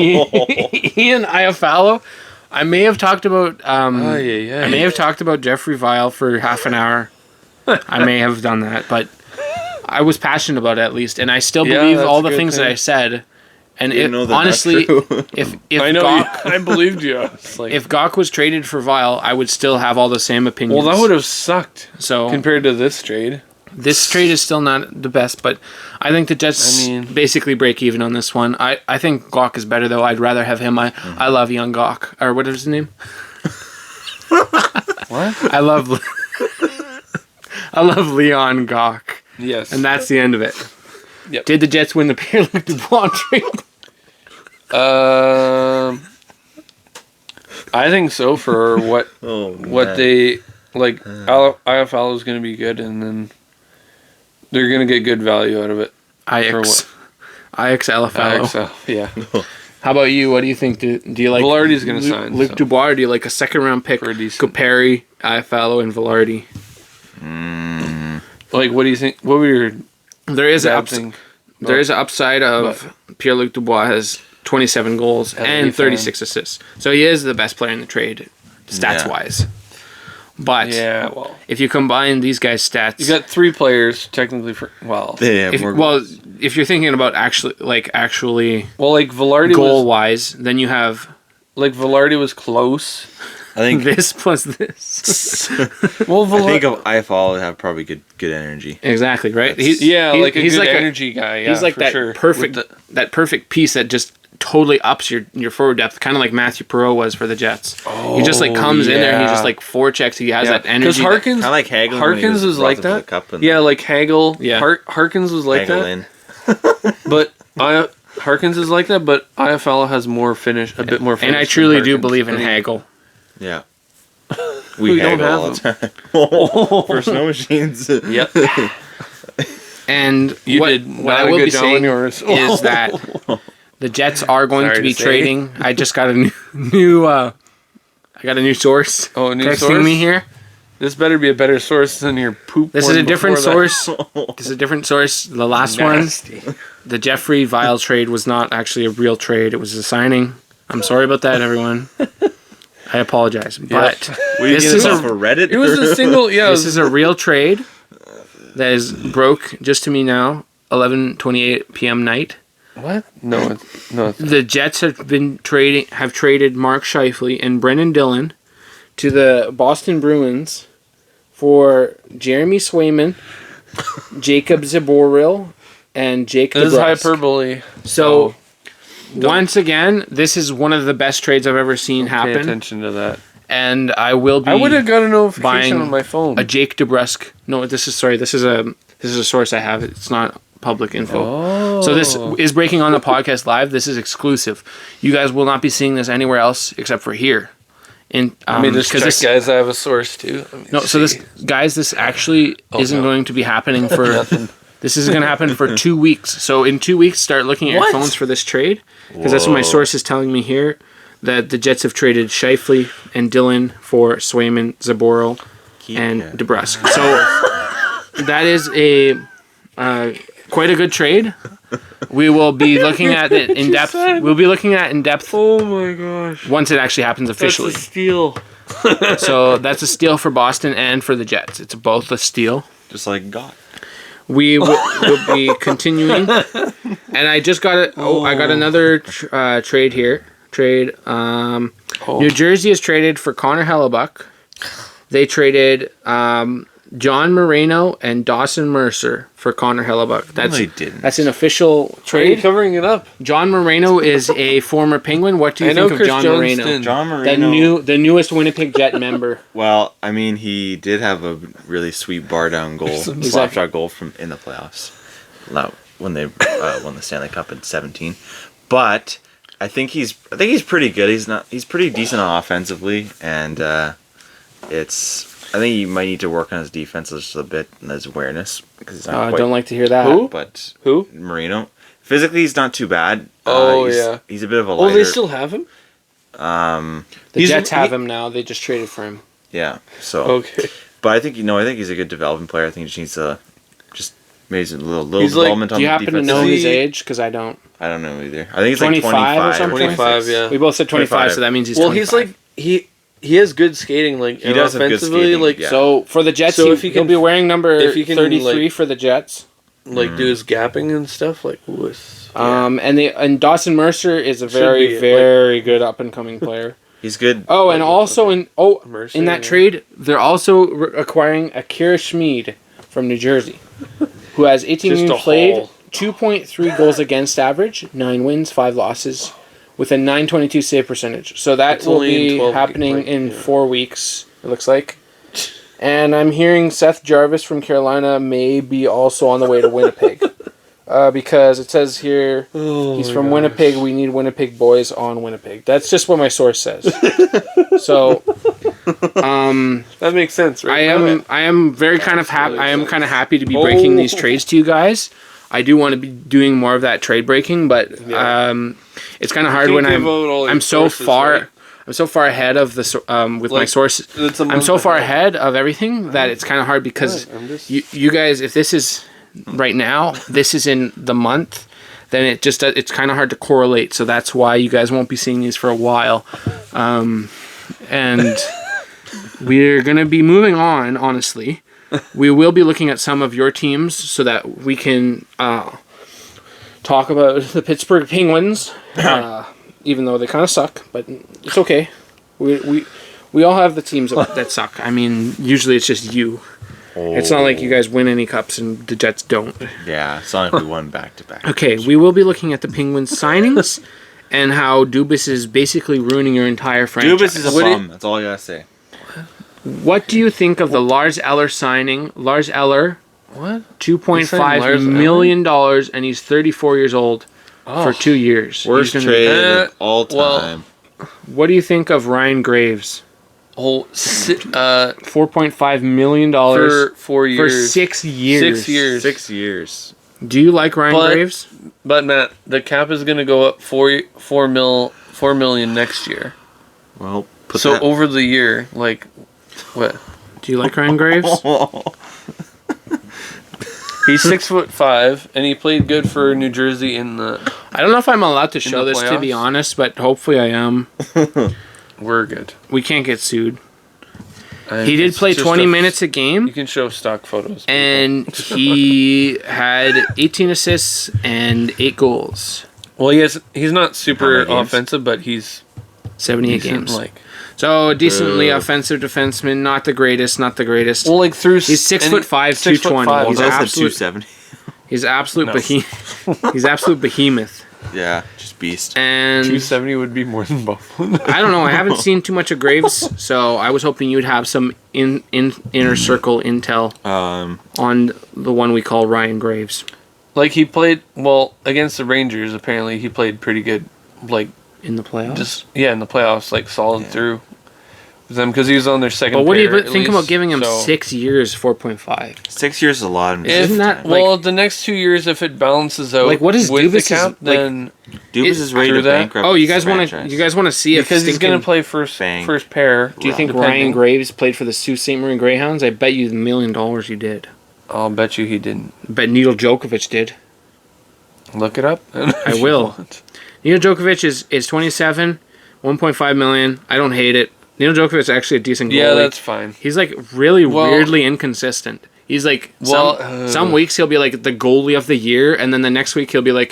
Ian Iafallo? I may have talked about I yeah. may have talked about Jeffrey Viel for half an hour. I may have done that, but I was passionate about it at least, and I still believe that's all a the good things that thing. I said. And You it, know that honestly, that's true. if I know. Gauck, I believed you. It's like, if Gauck was traded for Viel, I would still have all the same opinions. well, that would have sucked so compared to this trade. this trade is still not the best, but I think the Jets basically break even on this one. I think Gauck is better though. I'd rather have him. I love young Gauck, or what is his name? What? I love Leon Gauck, Yes. and that's the end of it. Yep. Did the Jets win the Pierre-Luc Dubois trade? I think so for what man. they like. IFL is going to be good, and then they're going to get good value out of it. IX LFL. IXL, yeah. How about you? What do you think? Do you like Velarde's going to sign. Luke Dubois, or do you like a second round pick? For a decent- Caperi, IFL, and Velarde. Like, what do you think? What were your There is bad an thing? there is an upside of Pierre-Luc Dubois has 27 goals and 36 assists. So he is the best player in the trade, stats wise. But Yeah, well, if you combine these guys' stats, you got 3 players technically for if you're thinking about actually like Velarde goal was wise, then you have like Velarde was close. I think this plus this. Well, I think IFL would have probably good energy. Exactly, right? he's like a he's good like energy guy. Yeah, he's like for that sure. perfect piece that just totally ups your forward depth, kind of like Matthew Perreault was for the Jets. He just like comes in there and he just like forechecks. He has that energy. Because Harkins, Kind of like Hagel. Harkins was like that. Like Hagel. Yeah. Harkins was like Hagel that. in. But Harkins is like that. But IFL has more finish, a bit more finish. And I truly than do Harkins. believe in Hagel. Yeah. We We don't haggle have all the time. For snow machines. Yep. And what I will be saying is that the Jets are going Sorry to be to say. trading. I just got a new I got a new source. Oh, a new texting source? me here. This better be a better source than your poop. This one is a different before that. source. This is a different source. The last Nasty. one, the Jeffrey Vial trade was not actually a real trade. It was a signing. I'm sorry about that, everyone. I apologize. But this is for Reddit. It was a single. Yeah. this is a real trade that is broke just to me now. 11:28 p.m. night. What? No. It's The Jets have traded Mark Scheifele and Brendan Dillon to the Boston Bruins for Jeremy Swayman, Jacob Zaboril, and Jake This is DeBrusk. hyperbole. So once again, this is one of the best trades I've ever seen Pay happen, attention to that. and I will be. I would have got a notification buying on my phone. a Jake DeBrusk. No, this is a source I have. It's not public info. Oh. So this is breaking on the podcast live. This is exclusive. You guys will not be seeing this anywhere else except for here. Let me just check, guys. I have a source too. This actually isn't going to be happening for. This is going to happen for 2 weeks. So in 2 weeks, start looking at your phones for this trade, because that's what my source is telling me here. That the Jets have traded Scheifele and Dillon for Swayman, Zaboril, and DeBrusk. So that is a quite a good trade. We will be looking at it in depth. We'll be looking at it in depth. Oh my gosh! Once it actually happens officially. That's a steal. So that's a steal for Boston and for the Jets. It's both a steal. Just like God. We will be continuing, and I just got it. I got another trade here. New Jersey has traded for Connor Hellebuck. They traded John Moreno and Dawson Mercer for Connor Hellebuck. That's an official trade. Covering it up. John Moreno is a former Penguin. What do you think of Chris John Jones Moreno? didn't. John Moreno. The newest Winnipeg Jet member. Well, I mean, he did have a really sweet bar down goal, slap shot goal in the playoffs, when they won the Stanley Cup in 2017. But I think he's pretty good. He's pretty decent offensively, and I think he might need to work on his defense just a bit and his awareness, because he's not I don't like to hear that. Who? But Who? Moreno, physically he's not too bad. He's a bit of a lighter. Oh, they still have him. The Jets have him now. They just traded for him. Yeah. So. Okay. But I think he's a good development player. I think he just needs to maybe a little He's development on Do you the happen to defense. know his age? Because I don't. I don't know either. I think it's 25 like 25 or something? 25, yeah. We both said 25, 25. so that means he's Well, 25. he's like he has good skating, like He does have good offensively, skating, like yeah. So for the Jets, So if he he'll can- be wearing number if he can, 33 like- for the Jets. like do his gapping and stuff, like with. And Dawson Mercer is a Should very be, very good up and coming player. He's good. Oh, and also Mercer, in that yeah. trade, they're also acquiring Akira Schmid from New Jersey, who has 18 Just games a played, haul. 2.3 goals against average, 9 wins, 5 losses, with a 922 save percentage. So that That's will only in be 12 happening like, in yeah. 4 weeks, it looks like. And I'm hearing Seth Jarvis from Carolina may be also on the way to Winnipeg. Because it says here, he's from Winnipeg. We need Winnipeg boys on Winnipeg. That's just what my source says. So, That makes sense, right? I am very kind of happy. I am kind of happy to be breaking these trades to you guys. I do want to be doing more of that trade breaking, but it's kind of hard when I'm so far. Right? I'm so far ahead of the with my sources. I'm so far ahead of everything that it's kind of hard because you guys, if this is right now, this is in the month, then it's kind of hard to correlate. So that's why you guys won't be seeing these for a while, and we're gonna be moving on. Honestly, we will be looking at some of your teams so that we can talk about the Pittsburgh Penguins. Even though they kind of suck, but it's okay. We all have the teams that suck. I mean, usually it's just you. Oh. It's not like you guys win any cups and the Jets don't. Yeah, it's not like we won back-to-back. Okay, we will be looking at the Penguins signings and how Dubas is basically ruining your entire franchise. Dubas is a bum. That's all I gotta say. What do you think of the Lars Eller signing? Lars Eller, what? $2.5 million, and he's 34 years old. For 2 years. Worst trade of all time. What do you think of Ryan Graves? $4.5 million for 4 years. For 6 years. 6 years. 6 years. Do you like Ryan Graves? But Matt, the cap is going to go up $4 million next year. Well, over the year, like what? Do you like Ryan Graves? He's 6'5", and he played good for New Jersey in the. I don't know if I'm allowed to show this, to be honest, but hopefully I am. We're good. We can't get sued. He did play 20 minutes a game. You can show stock photos. And he had 18 assists and 8 goals. Well, he's not super offensive, but he's 78 games. So decently offensive defenseman, not the greatest. Well, he's 6'5", 220. He's absolute 270. He's absolute behemoth. He's absolute behemoth. Yeah, just beast. And 270 would be more than both. I don't know. I haven't seen too much of Graves, so I was hoping you'd have some inner circle intel on the one we call Ryan Graves. Like he played against the Rangers. Apparently, he played pretty good. In the playoffs? In the playoffs, solid through them because he was on their second pair. But what do you think about giving him 6 years, 4.5? 6 years is a lot. Isn't that the next 2 years, if it balances out, what is with Dubas the cap, then Dubas is ready to bankrupt. Oh, you guys want to see if because he's going to play first pair. Do you think Ryan Graves played for the Sault Ste. Marie Greyhounds? I bet you $1 million he did. I'll bet you he didn't. I bet Neil Djokovic did. Look it up. I will. Neil Djokovic is 27, $1.5 million. I don't hate it. Neil Djokovic is actually a decent goalie. Yeah, that's fine. He's really weirdly inconsistent. He's some weeks he'll be the goalie of the year, and then the next week he'll be or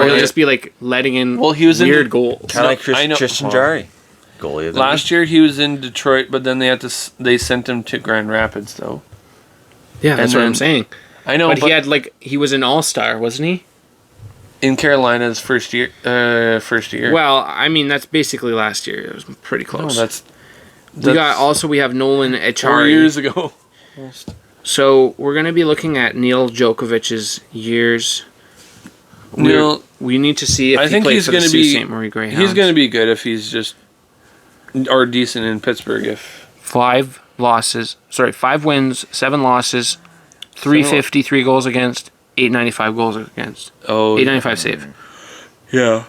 he'll just be letting in weird goals. Kind of like Tristan Jarry, goalie of the last year he was in Detroit, but then they sent him to Grand Rapids though. Yeah, that's what I'm saying. I know, but he had he was an all-star, wasn't he? In Carolina's first year. Well, I mean that's basically last year. It was pretty close. No, we have Nolan Echari. 4 years ago. So we're gonna be looking at Neil Djokovic's years. We need to see if he played for the Sault Ste. Marie Greyhounds. He's gonna be good if he's just decent in Pittsburgh. If 5 wins, 7 losses, 350, 3 goals against. 895 goals against. 895 save. Yeah.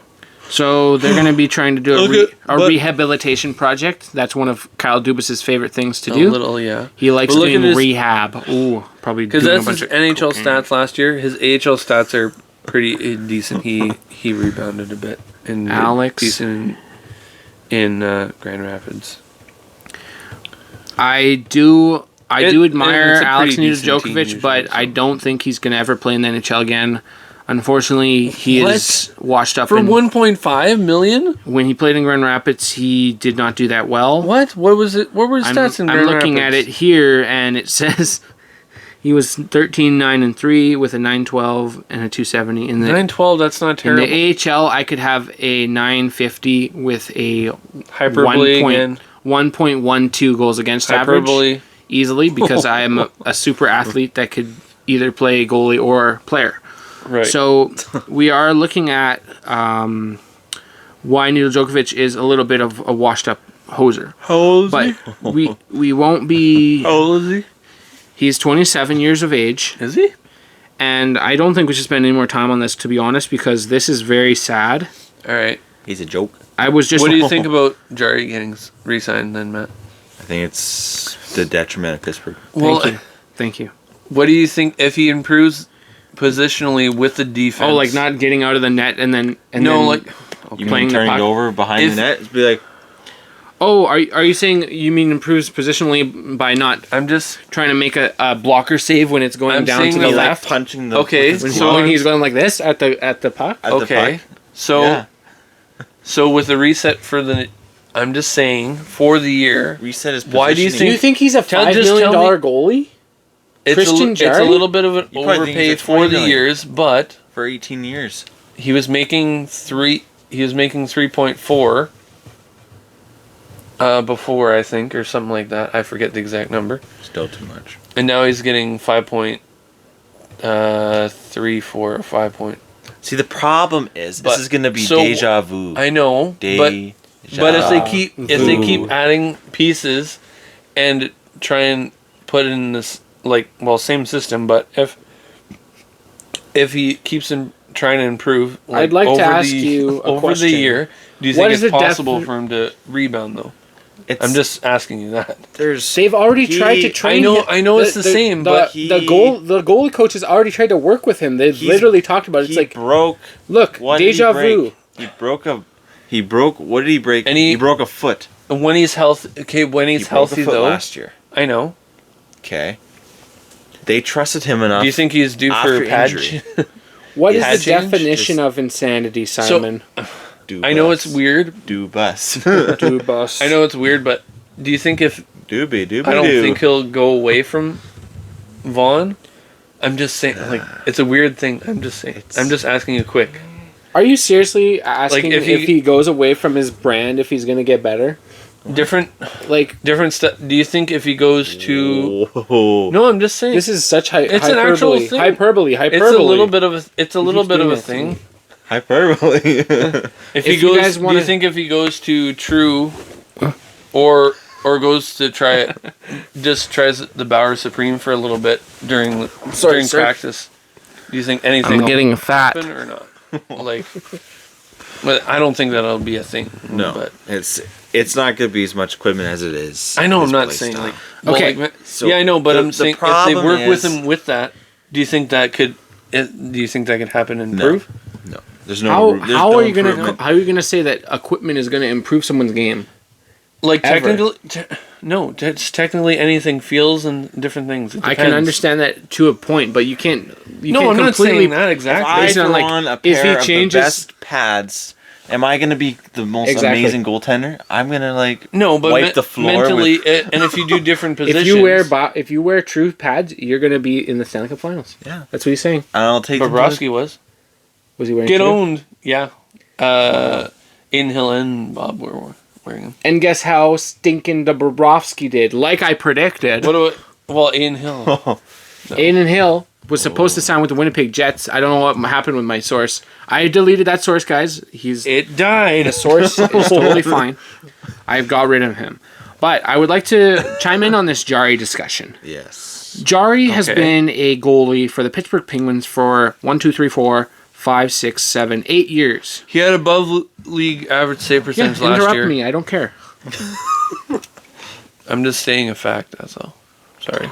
So they're going to be trying to do a rehabilitation project. That's one of Kyle Dubas' favorite things to do. A little, yeah. He likes doing rehab. Ooh, probably because that's his NHL stats last year. His AHL stats are pretty decent. He rebounded a bit. Decent in Grand Rapids. I do admire Alex Djokovic, but I don't think he's going to ever play in the NHL again. Unfortunately, he is washed up. For $1.5 million? When he played in Grand Rapids, he did not do that well. What? What was it? What were his stats in Grand Rapids? I'm looking at it here, and it says he was 13-9-3 with a 912 and a 270. In the 912, that's not terrible. In the AHL, I could have a 950 with a hyperbole 1.12 goals against average. Easily, because I am a super athlete that could either play goalie or player. Right. So we are looking at why Neil Djokovic is a little bit of a washed up hoser. How old But we won't be. How old is he? He's 27 years of age, Is he? and I don't think we should spend any more time on this, to be honest, because this is very sad. All right. He's a joke. I was just. What do you think about Jari getting re-signed then, Matt? I think it's the detriment of Pittsburgh. Thank you. What do you think if he improves positionally with the defense? Oh, like not getting out of the net and then You playing mean the turning puck. over behind the net? It'd be like, Oh, are you saying you mean improves positionally by not I'm just trying to make a blocker save when it's going I'm down to saying the he's, like, left? punching the Okay, with his so- glove When he's going like this at the puck? at the okay. puck. So Yeah. so with the reset for the, I'm just saying for the year, Reset his Why do you positioning. Do you think he's a Tell- $5 just million tell me- goalie? it's Christian it's a Jarry? little bit of an You probably think overpay he's at for 20 the million. years, but for 18 years? he was making 3.4 before, I think, or something like that. I forget the exact number. Still too much. And now he's getting 5.34 or 5 point. See, the problem is But- this is going to be so- deja vu. I know, but if they keep adding pieces and try and put in this same system, but if he keeps trying to improve, I'd like to over ask the- you a over question. the year, do you What think is it's the possible defi- for him to rebound though? It's, I'm just asking you that. they've already tried to train him. I know it's the same, but the goalie coach has already tried to work with him. They've literally talked about it. It's he like, broke. look, What did deja he break? vu. He broke. What did he break? And he broke a foot. when he's healthy, when he's He broke healthy a foot though, last year. I know. Okay. They trusted him enough. Do you think he's due for after a pad? injury. What is Pad the change? definition of insanity, Simon? I know it's weird. Do bus. Do bus. I know it's weird, but do you think if Doobie doobie I don't doo. think he'll go away from Vaughn? I'm just saying, it's a weird thing. I'm just saying. I'm just asking you quick. Are you seriously asking if if he- he goes away from his brand, if he's going to get better? Different stuff. Do you think if he goes to? Whoa. No, I'm just saying. This is such It's an hyperbole. actual thing. Hyperbole. It's a little bit of a. It's a little keeps bit of doing a that to me. thing. Hyperbole. If he If you goes, guys do wanna- you think if he goes to True, or goes to try it, just tries the Bauer Supreme for a little bit during sir. practice? Do you think anything will getting fat. happen or not? But I don't think that'll be a thing. No, but it's not going to be as much equipment as it is. I know his I'm not play saying style. Okay, so yeah, I know, but the- I'm the saying if they problem work with is- him with that, do you think that could? Do you think that could happen and improve? No, there's no. How there's how no are you gonna improvement. how are you gonna say that equipment is gonna improve someone's game? Like Ever. technically, no. It's technically anything feels and different things. It I can depends. understand that to a point, but you can't. You No, can't I'm not completely saying that If exactly. I Based on, throw like, on a if he pair of changes- the best pads, am I going to be the most Exactly. amazing goaltender? I'm going to No, but wipe the floor mentally, with- and if you do different positions, if you wear true pads, you're gonna be in the Stanley Cup Finals. Yeah. That's what he's saying. I'll take them Bobrovsky was Was he wearing get true? owned. Yeah, Aiden Hill and Bob were wearing them. And guess how stinking Bobrovsky did? Like I predicted. What do Aiden Hill? Aiden Hill was supposed to sign with the Winnipeg Jets. I don't know what happened with my source. I deleted that source, guys. It died. The source is totally fine. I've got rid of him. But I would like to chime in on this Jari discussion. Yes. Jari has Okay. been a goalie for the Pittsburgh Penguins for 1, 2, 3, 4, 5, 6, 7, 8 years. He had above league average save Yeah, percentage last interrupt year. me. I don't care. I'm just saying a fact. That's all. Sorry.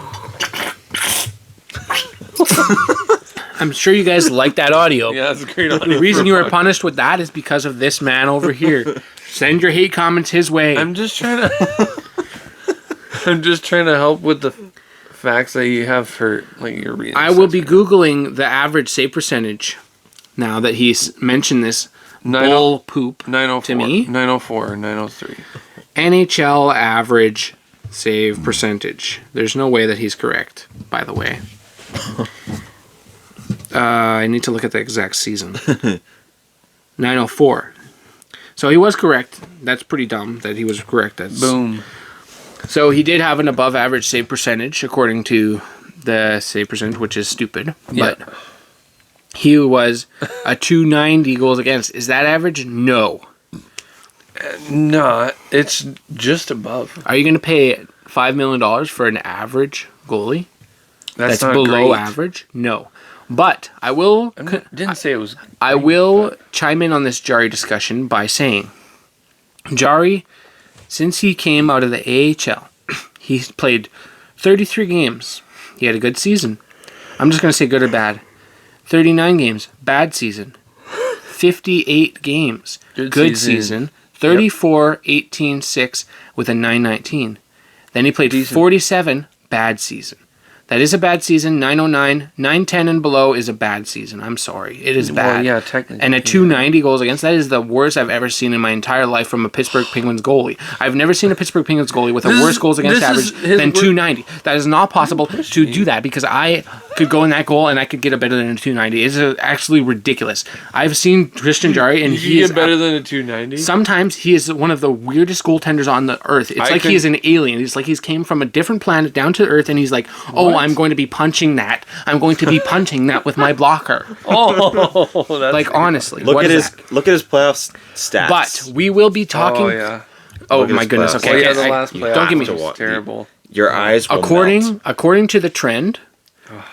I'm sure you guys like that audio. Yeah, that's a great audio. The reason for you were a podcast. punished with that is because of this man over here. Send your hate comments his way. I'm just trying to. I'm just trying to help with the facts that you have for your reading. I will be Googling the average save percentage now that he's mentioned this bull poop 904 to me. 904 903. NHL average save percentage. There's no way that he's correct, by the way. I need to look at the exact season. 904. So he was correct. That's pretty dumb that he was correct. That's Boom. So he did have an above average save percentage according to the save percentage, which is stupid. Yeah. But he was a 290 goals against. Is that average? No. No, it's just above. Are you going to pay $5 million for an average goalie? That's not below great. average? No. But I will... Didn't say it was. I great, will but- chime in on this Jari discussion by saying, Jari, since he came out of the AHL, he's played 33 games. He had a good season. I'm just going to say good or bad. 39 games, bad season. 58 games, good season. 34, 18, 6 with a 919. Then he played Decent. 47, bad season. That is a bad season. 909, 910 and below is a bad season. I'm sorry. It is bad. Well, yeah, technically. And a 290 goals against, that is the worst I've ever seen in my entire life from a Pittsburgh Penguins goalie. I've never seen a Pittsburgh Penguins goalie with a worse goals against average than 290. That is not possible to do that because I could go in that goal and I could get a better than a 290. It's actually ridiculous. I've seen Tristan Jarry and he You is get better than a 290. sometimes he is one of the weirdest goaltenders on the earth. It's like he is an alien. It's like he's came from a different planet down to Earth and he's like, oh, I'm going to be punching that. I'm going to be punching that with my blocker. Oh, that's Like, honestly. Look what at is his that? look at his playoff stats. But we will be talking... Oh yeah. Oh, Look at my his goodness. playoffs. Okay. Oh yeah, I- the I- last playoff don't give me... to was watch. terrible. your eyes will melt. According to the trend,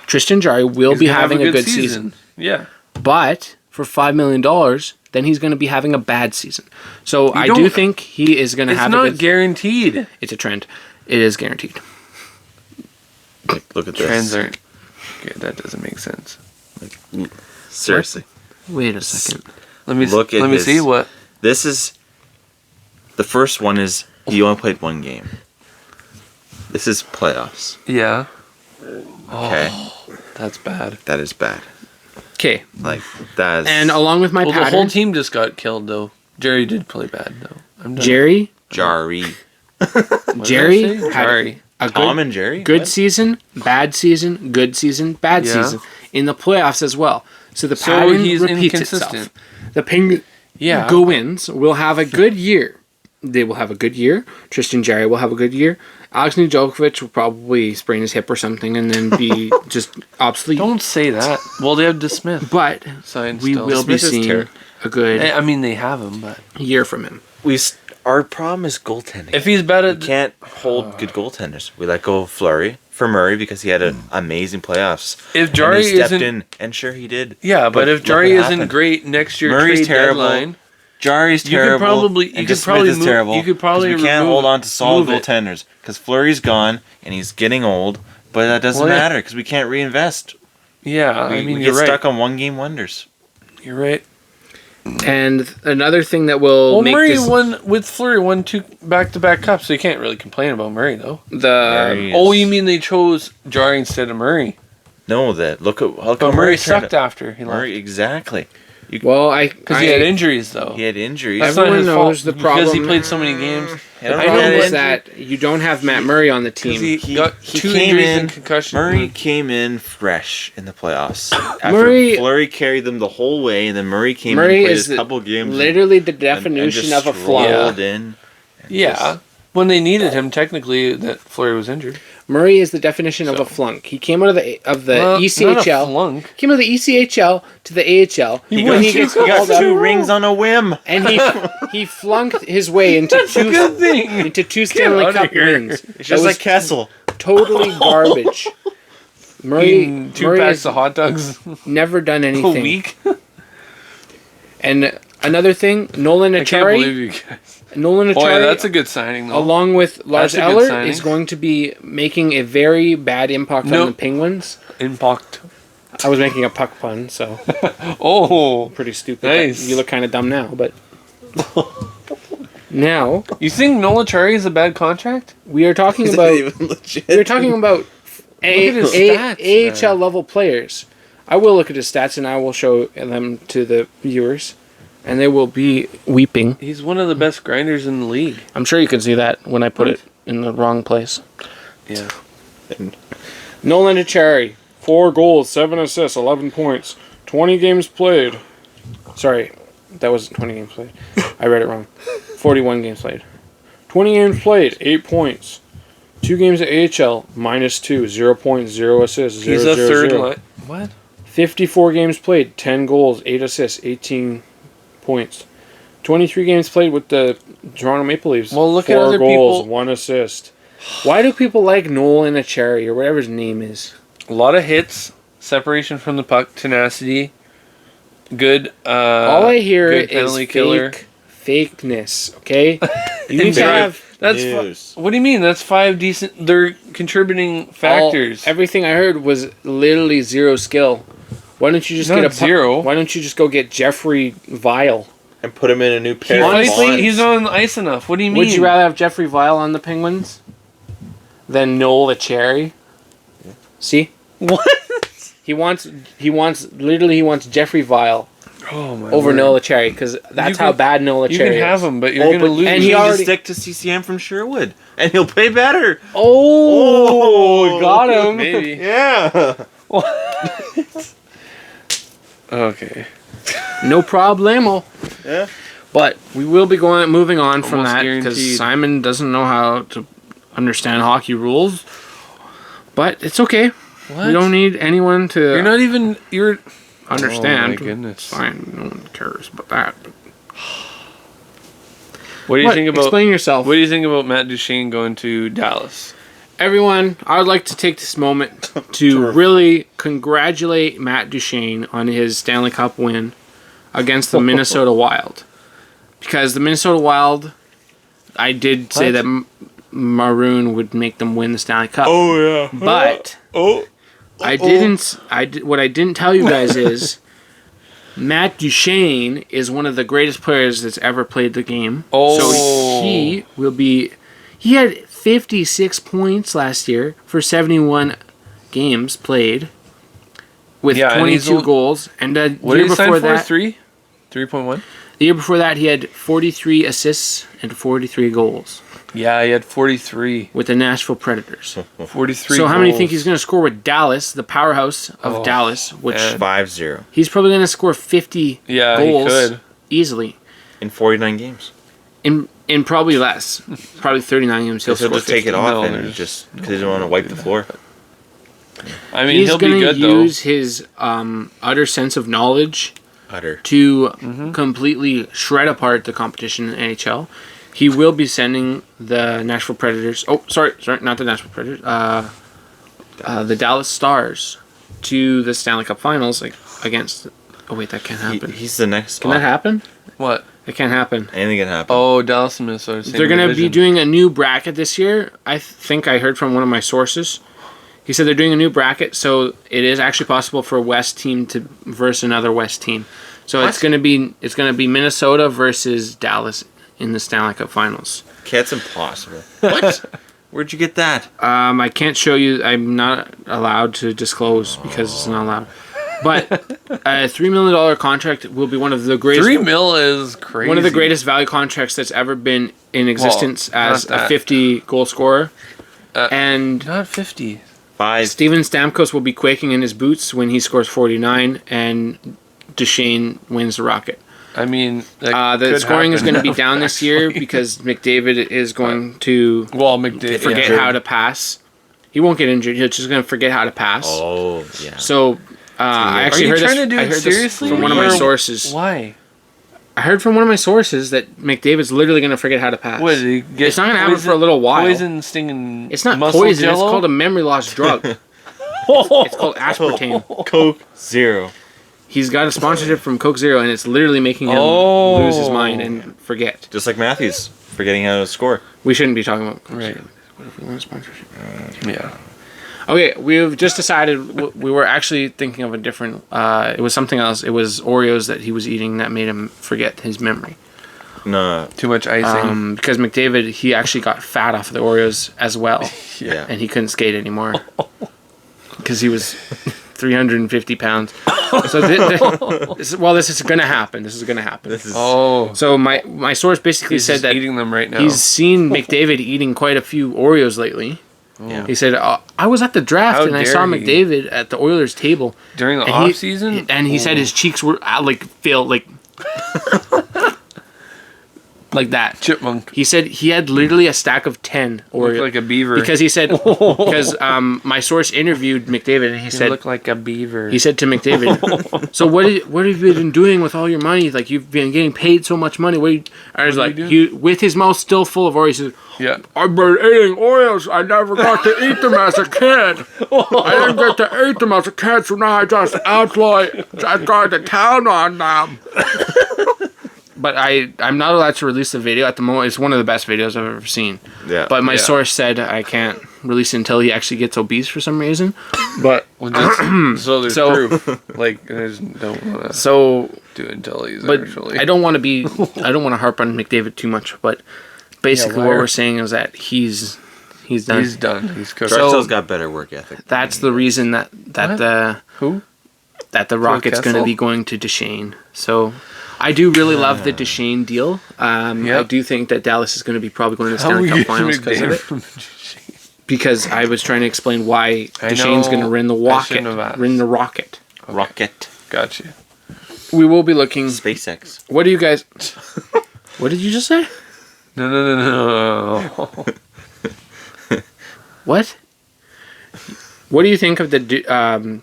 Tristan Jarry will be He's gonna have having a good season. Yeah. But for $5 million, then he's going to be having a bad season. So I do don't- think he is going to It's have a not good... guaranteed. It's a trend. It is guaranteed. Look at this. Trends aren't. Okay, that doesn't make sense. Seriously. Wait a second. Let me Look at let me his- see what. This is the first one is he only played one game. This is playoffs. Yeah. Okay. That's bad. That is bad. Okay. Like that is And along with my Well, the pattern, whole team just got killed though. Jerry did play bad though. I'm done. Jerry, Jari. What did I Jerry say? had Jerry. a Tom good, and Jerry? good What? season, bad season, good season, bad Yeah. season in the playoffs as well. So the So pattern he's repeats inconsistent. itself. The Penguins Yeah. will have a good year. They will have a good year. Tristan Jarry will have a good year. Alex Nedeljkovic will probably sprain his hip or something and then be just obsolete. Don't say that. Well, they have DeSmith But signed we still. will be Smith is seeing terrible. a good I mean, they have him, but year from him. Our problem is goaltending. if he's bad we at can't hold good goaltenders. We let go of Fleury for Murray because he had an amazing playoffs. if And Jari he stepped isn't, in, and sure he did. yeah, but if look Jari what isn't happened. great next year, Murray's trade terrible. deadline, Jari's You could terrible. probably- you and could DeSmith probably is move- terrible. you could 'cause probably we can't remove- hold on to solid move it. goaltenders because Fleury's gone and he's getting old. But that doesn't Well, yeah. matter because we can't reinvest. yeah, We, I mean, we you're get right. stuck on one game wonders. You're right. And another thing that will Well, make Murray this won with Fleury won 2 back-to-back cups, so you can't really complain about Murray though. Murray Oh, is- you mean they chose Jari instead of Murray? No, that look at how But come Murray turned sucked out- after he left Murray exactly. because he had injuries though. He had injuries. That's not Everyone his knows fault the because he problem- played so many games. The I problem know, is but- that you don't have Matt Murray on the team. He got he 2 came injuries in- and concussion. Murray came in fresh in the playoffs. After Murray- Fleury carried them the whole way, and then Murray came Murray in and played is his couple games. literally the and definition just of a flunk. strolled in. and Yeah, just- when they needed him, technically that Fleury was injured. Murray is the definition of a flunk. He came out of the Well, not a ECHL. flunk. Came out of the ECHL to the AHL. he when got, he gets he got called up, 2 rings on a whim. and he flunked his way into That's a good thing. into 2 Stanley outta Cup here. wins. It's That just was like Kessel. totally garbage. Murray, Eating 2 Murray packs has of hot dogs never done a anything. week. And another thing, Nolan I can't believe Achari. you guys. Nolan Achari. Boy, that's a good signing though. along with Lars That's a good Eller, signing. is going to be making a very bad impact on Nope. the Penguins. Impact. I was making a puck pun, so Oh, pretty stupid. Nice. You look kind of dumb now, but now you think Nolan Chari is a bad contract? we are talking Is that about even legit? we're talking about at his stats, AHL level players. I will look at his stats and I will show them to the viewers, and they will be weeping. He's one of the best grinders in the league. I'm sure you can see that when I put it in the wrong place. Yeah. Nolan Achari, 4 goals, 7 assists, 11 points, 20 games played. Sorry, that wasn't 20 games played. I read it wrong. 41 games played. 20 games played, 8 points. 2 games at AHL, -2, 0 points, 0 assists, 0, He's a 0, third 0. line. What? 54 games played, 10 goals, 8 assists, 18 points. 23 games played with the Toronto Maple Leafs. Well, look 4 at other goals, people. 1 assist. Why do people like Nolan Acheri or whatever his name is? A lot of hits, separation from the puck, tenacity, good. All I hear good is penalty killer. fakeness. Okay, you need to have That's what do you mean? That's 5 decent. They're contributing factors. Everything I heard was literally zero skill. Why don't you just Not get a zero. Why don't you just go get Jeffrey Vial? And put him in a new pair of Honestly, bonds. he's on the ice enough. What do you mean? Would you rather have Jeffrey Vial on the Penguins than Noel Acheri? See, What? he wants Jeffrey Vial Oh my over word. Noel Acheri because that's You how can- bad Noel Acheri You can is. have him, but you're Oh, gonna but- lose. and And he he already- just stick to CCM from Sherwood, and he'll play better. Oh, got him. Maybe. Yeah. Okay. No problemo. Yeah. But we will be moving on from Almost that because guaranteed. Simon doesn't know how to understand hockey rules. But it's okay. What? We don't need anyone to You're not even. You're. understand. Oh my goodness. It's fine. No one cares about that. But What do you think about? Explain yourself. What do you think about Matt Duchene going to Dallas? Everyone, I would like to take this moment to really congratulate Matt Duchene on his Stanley Cup win against the Minnesota Wild. Because the Minnesota Wild, I did say What? that Maroon would make them win the Stanley Cup. Oh yeah. But Oh. what I didn't tell you guys is Matt Duchene is one of the greatest players that's ever played the game. Oh. So he had 56 points last year for 71 games played with Yeah, and he's 22 goals. And the What year did he sign before for? that, 3.1. the year before that, he had 43 assists and 43 goals Yeah, he had 43. with the Nashville Predators. 43. So how many goals. think he's going to score with Dallas, the powerhouse of Oh, Dallas, which man. 5-0 he's probably going to score 50 Yeah, goals he could. easily. in 49 games. In probably less. Probably 39 games he'll He'll score just take 50. it off No, and there's- just because he doesn't want to wipe the floor. I mean, He's he'll be going to good though. use his utter sense of knowledge Utter. to Mm-hmm. completely shred apart the competition in the NHL. He will be sending the Nashville Predators. Oh, sorry, not the Nashville Predators. The Dallas Stars to the Stanley Cup Finals, like against. Oh wait, that can't happen. He's the next. Can that happen? What? It can't happen. Anything can happen. Oh, Dallas and Minnesota. Same They're going to be division. doing a new bracket this year. I think I heard from one of my sources. He said they're doing a new bracket, so it is actually possible for a West team to versus another West team. So it's going to be Minnesota versus Dallas in the Stanley Cup Finals. Okay, that's impossible. What? Where'd you get that? I can't show you. I'm not allowed to disclose because it's not allowed. But a $3 million contract will be one of the greatest. $3 million is crazy. One of the greatest value contracts that's ever been in existence as not a that. 50 goal scorer. And Not 50. 5. Steven Stamkos will be quaking in his boots when he scores 49, and Duchene wins the Rocket. I mean, that The could scoring is happen going to be now, down this year actually. because McDavid is going to Well, McDavid forget how to pass. He won't get injured. He's just going to forget how to pass. Oh, yeah. So I actually Are you heard trying this, to do I it heard this seriously? from one of my Or- sources. Why? I heard from one of my sources that McDavid's literally going to forget how to pass. What, did he get It's not going to happen for a little while. Poison, stinging. It's not muscle poison. It's jello? called a memory loss drug. It's called aspartame. Coke 0. He's got a sponsorship from Coke Zero, and it's literally making him Oh. lose his mind and forget. Just like Matthews, forgetting how to score. We shouldn't be talking about Coke Right. Zero. What if we want a sponsorship? Yeah. Okay, we've just decided we were actually thinking of a different. It was something else. It was Oreos that he was eating that made him forget his memory. No. Too much icing. Because McDavid, he actually got fat off of the Oreos as well, Yeah. and he couldn't skate anymore because he was 350 pounds. So this is going to happen. This is going to happen. This is. Oh. So my source basically He's said just that eating them right now. he's seen McDavid eating quite a few Oreos lately. Yeah. He said, I was at the draft How and I dare saw he. McDavid at the Oilers table. During the And off he- season? And he said his cheeks were like filled, like like that. Chipmunk. He said he had literally a stack of 10. Or Looked like a beaver. Because he said, because my source interviewed McDavid, and he said, look like a beaver. he said to McDavid, so what have you been doing with all your money? Like, you've been getting paid so much money. I was like, with his mouth still full of Oreos, he says, yeah. I've been eating Oreos. I never got to eat them as a kid. I didn't get to eat them as a kid, so now I just go to town on them. But I'm not allowed to release the video at the moment. It's one of the best videos I've ever seen. Yeah. But my source said I can't release it until he actually gets obese for some reason. But so there's proof. Like, there's don't want to do it until he's actually. I don't want to harp on McDavid too much. But basically, what we're saying is that he's done. He's done. He's cooked. Drexel's got better work ethic. That's the reason that the Rocket's going to be going to Duchesne. So. I do really love the Duchesne deal. I do think that Dallas is going to be probably going to the Stanley Cup Finals because of it. Because I was trying to explain why Duchesne's going to win the Rocket. Okay. Rocket. Gotcha. We will be looking. SpaceX. What do you guys? What did you just say? No. What? What do you think of the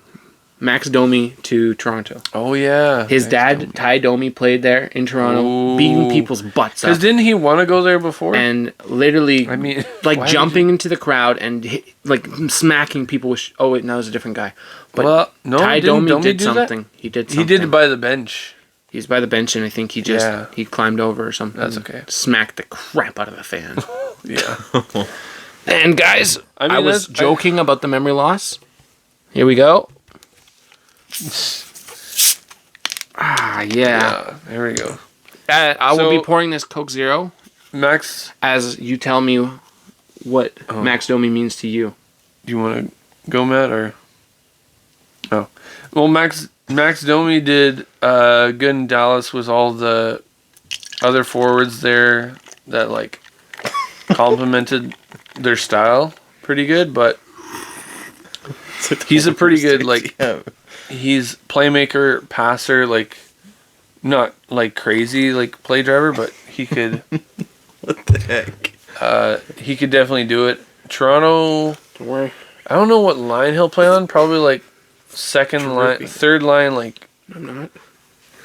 Max Domi to Toronto? Oh, yeah. His dad, Ty Domi, played there in Toronto, beating people's butts up. Because didn't he want to go there before? And literally, like, jumping into the crowd and, like, smacking people with... Oh, wait, no, it was a different guy. But Ty Domi did something. He did something. He did it by the bench. He's by the bench, and I think he climbed over or something. That's okay. Smacked the crap out of the fan. Yeah. And, guys, I was joking about the memory loss. Here we go. Yeah. There we go. I will be pouring this Coke Zero, Max, as you tell me what Max Domi means to you. Do you want to go, Matt, or? Oh, well, Max Domi did good in Dallas with all the other forwards there that like complemented their style pretty good, but he's a pretty good like. He's playmaker, passer, like not like crazy like play driver, but he could. What the heck? He could definitely do it. Toronto. Don't worry. I don't know what line he'll play on. Probably like second line, third line. Like I'm not.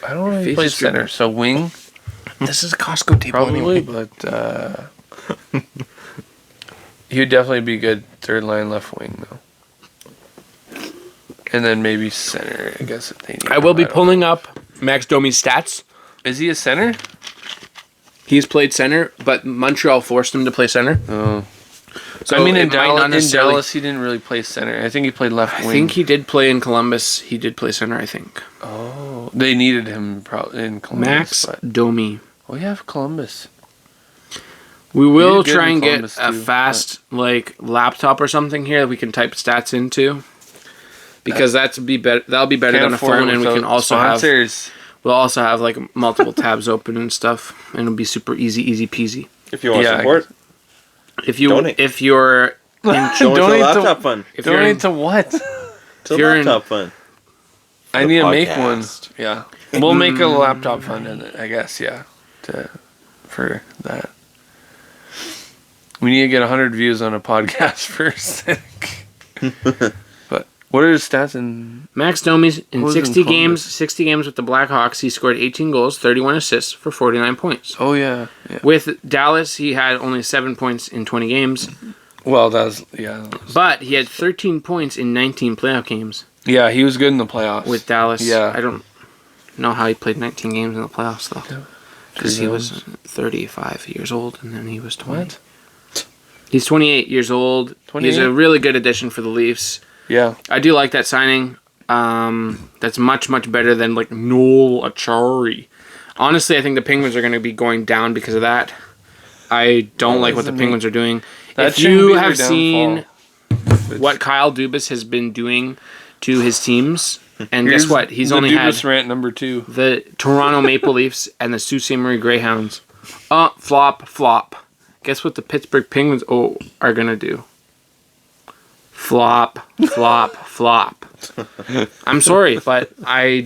I don't know if he plays center, so wing. This is a Costco table Probably, anyway. but he would definitely be good third line left wing though. And then maybe center, I guess, if they need. I will be pulling up Max Domi's stats. Is he a center? He's played center, but Montreal forced him to play center. Oh. So I mean, in Dallas, he didn't really play center. I think he played left wing. I think he did play in Columbus. He did play center, I think. Oh. They needed him probably in Columbus. Max Domi. Oh, yeah, Columbus. We will try and get a fast laptop or something here that we can type stats into. Because that'll be better than a phone, and we can also we'll also have like multiple tabs open and stuff, and it'll be super easy peasy. If you want support, if you're donate to laptop fund. Donate to what? To laptop fund. I need to make one. Yeah, we'll make a laptop fund in it, I guess. Yeah, for that. We need to get 100 views on a podcast first. But what are his stats in Max Domi's in 60 games? 60 games with the Blackhawks, he scored 18 goals, 31 assists for 49 points. Oh yeah. With Dallas, he had only 7 points in 20 games. Well, But he had 13 points in 19 playoff games. Yeah, he was good in the playoffs with Dallas. Yeah, I don't know how he played 19 games in the playoffs though, because he was 35 years old and then he was 20. What? He's 28 years old. 28? He's a really good addition for the Leafs. Yeah. I do like that signing. That's much better than like Noel Acciari. Honestly, I think the Penguins are going to be going down because of that. I don't like what the Penguins are doing. If you have seen what Kyle Dubas has been doing to his teams, and guess what? He's only had rant number 2. The Toronto Maple Leafs and the Sault Ste. Marie Greyhounds. Flop. Guess what the Pittsburgh Penguins are going to do? Flop. I'm sorry, but I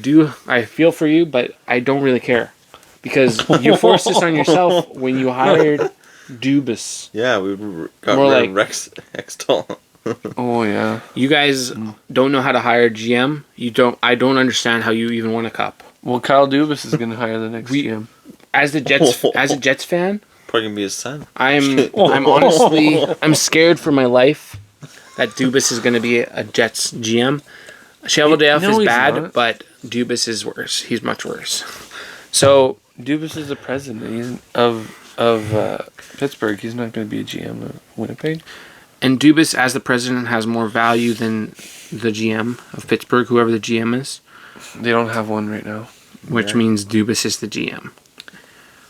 feel for you, but I don't really care. because you forced this on yourself when you hired Dubas. Yeah, we got More rid like- of Rex Hextall. Oh yeah. You guys don't know how to hire GM. I don't understand how you even won a cup. Well, Kyle Dubas is going to hire the next GM. As a Jets fan, Probably gonna be his son. I'm honestly scared for my life that Dubas is going to be a Jets GM. Cheveldayoff No, is he's bad, not. but Dubas is worse. He's much worse. So Dubas is the president of Pittsburgh. He's not going to be a GM of Winnipeg. and Dubas as the president has more value than the GM of Pittsburgh, whoever the GM is, They don't have one right now. which means Dubas is the GM.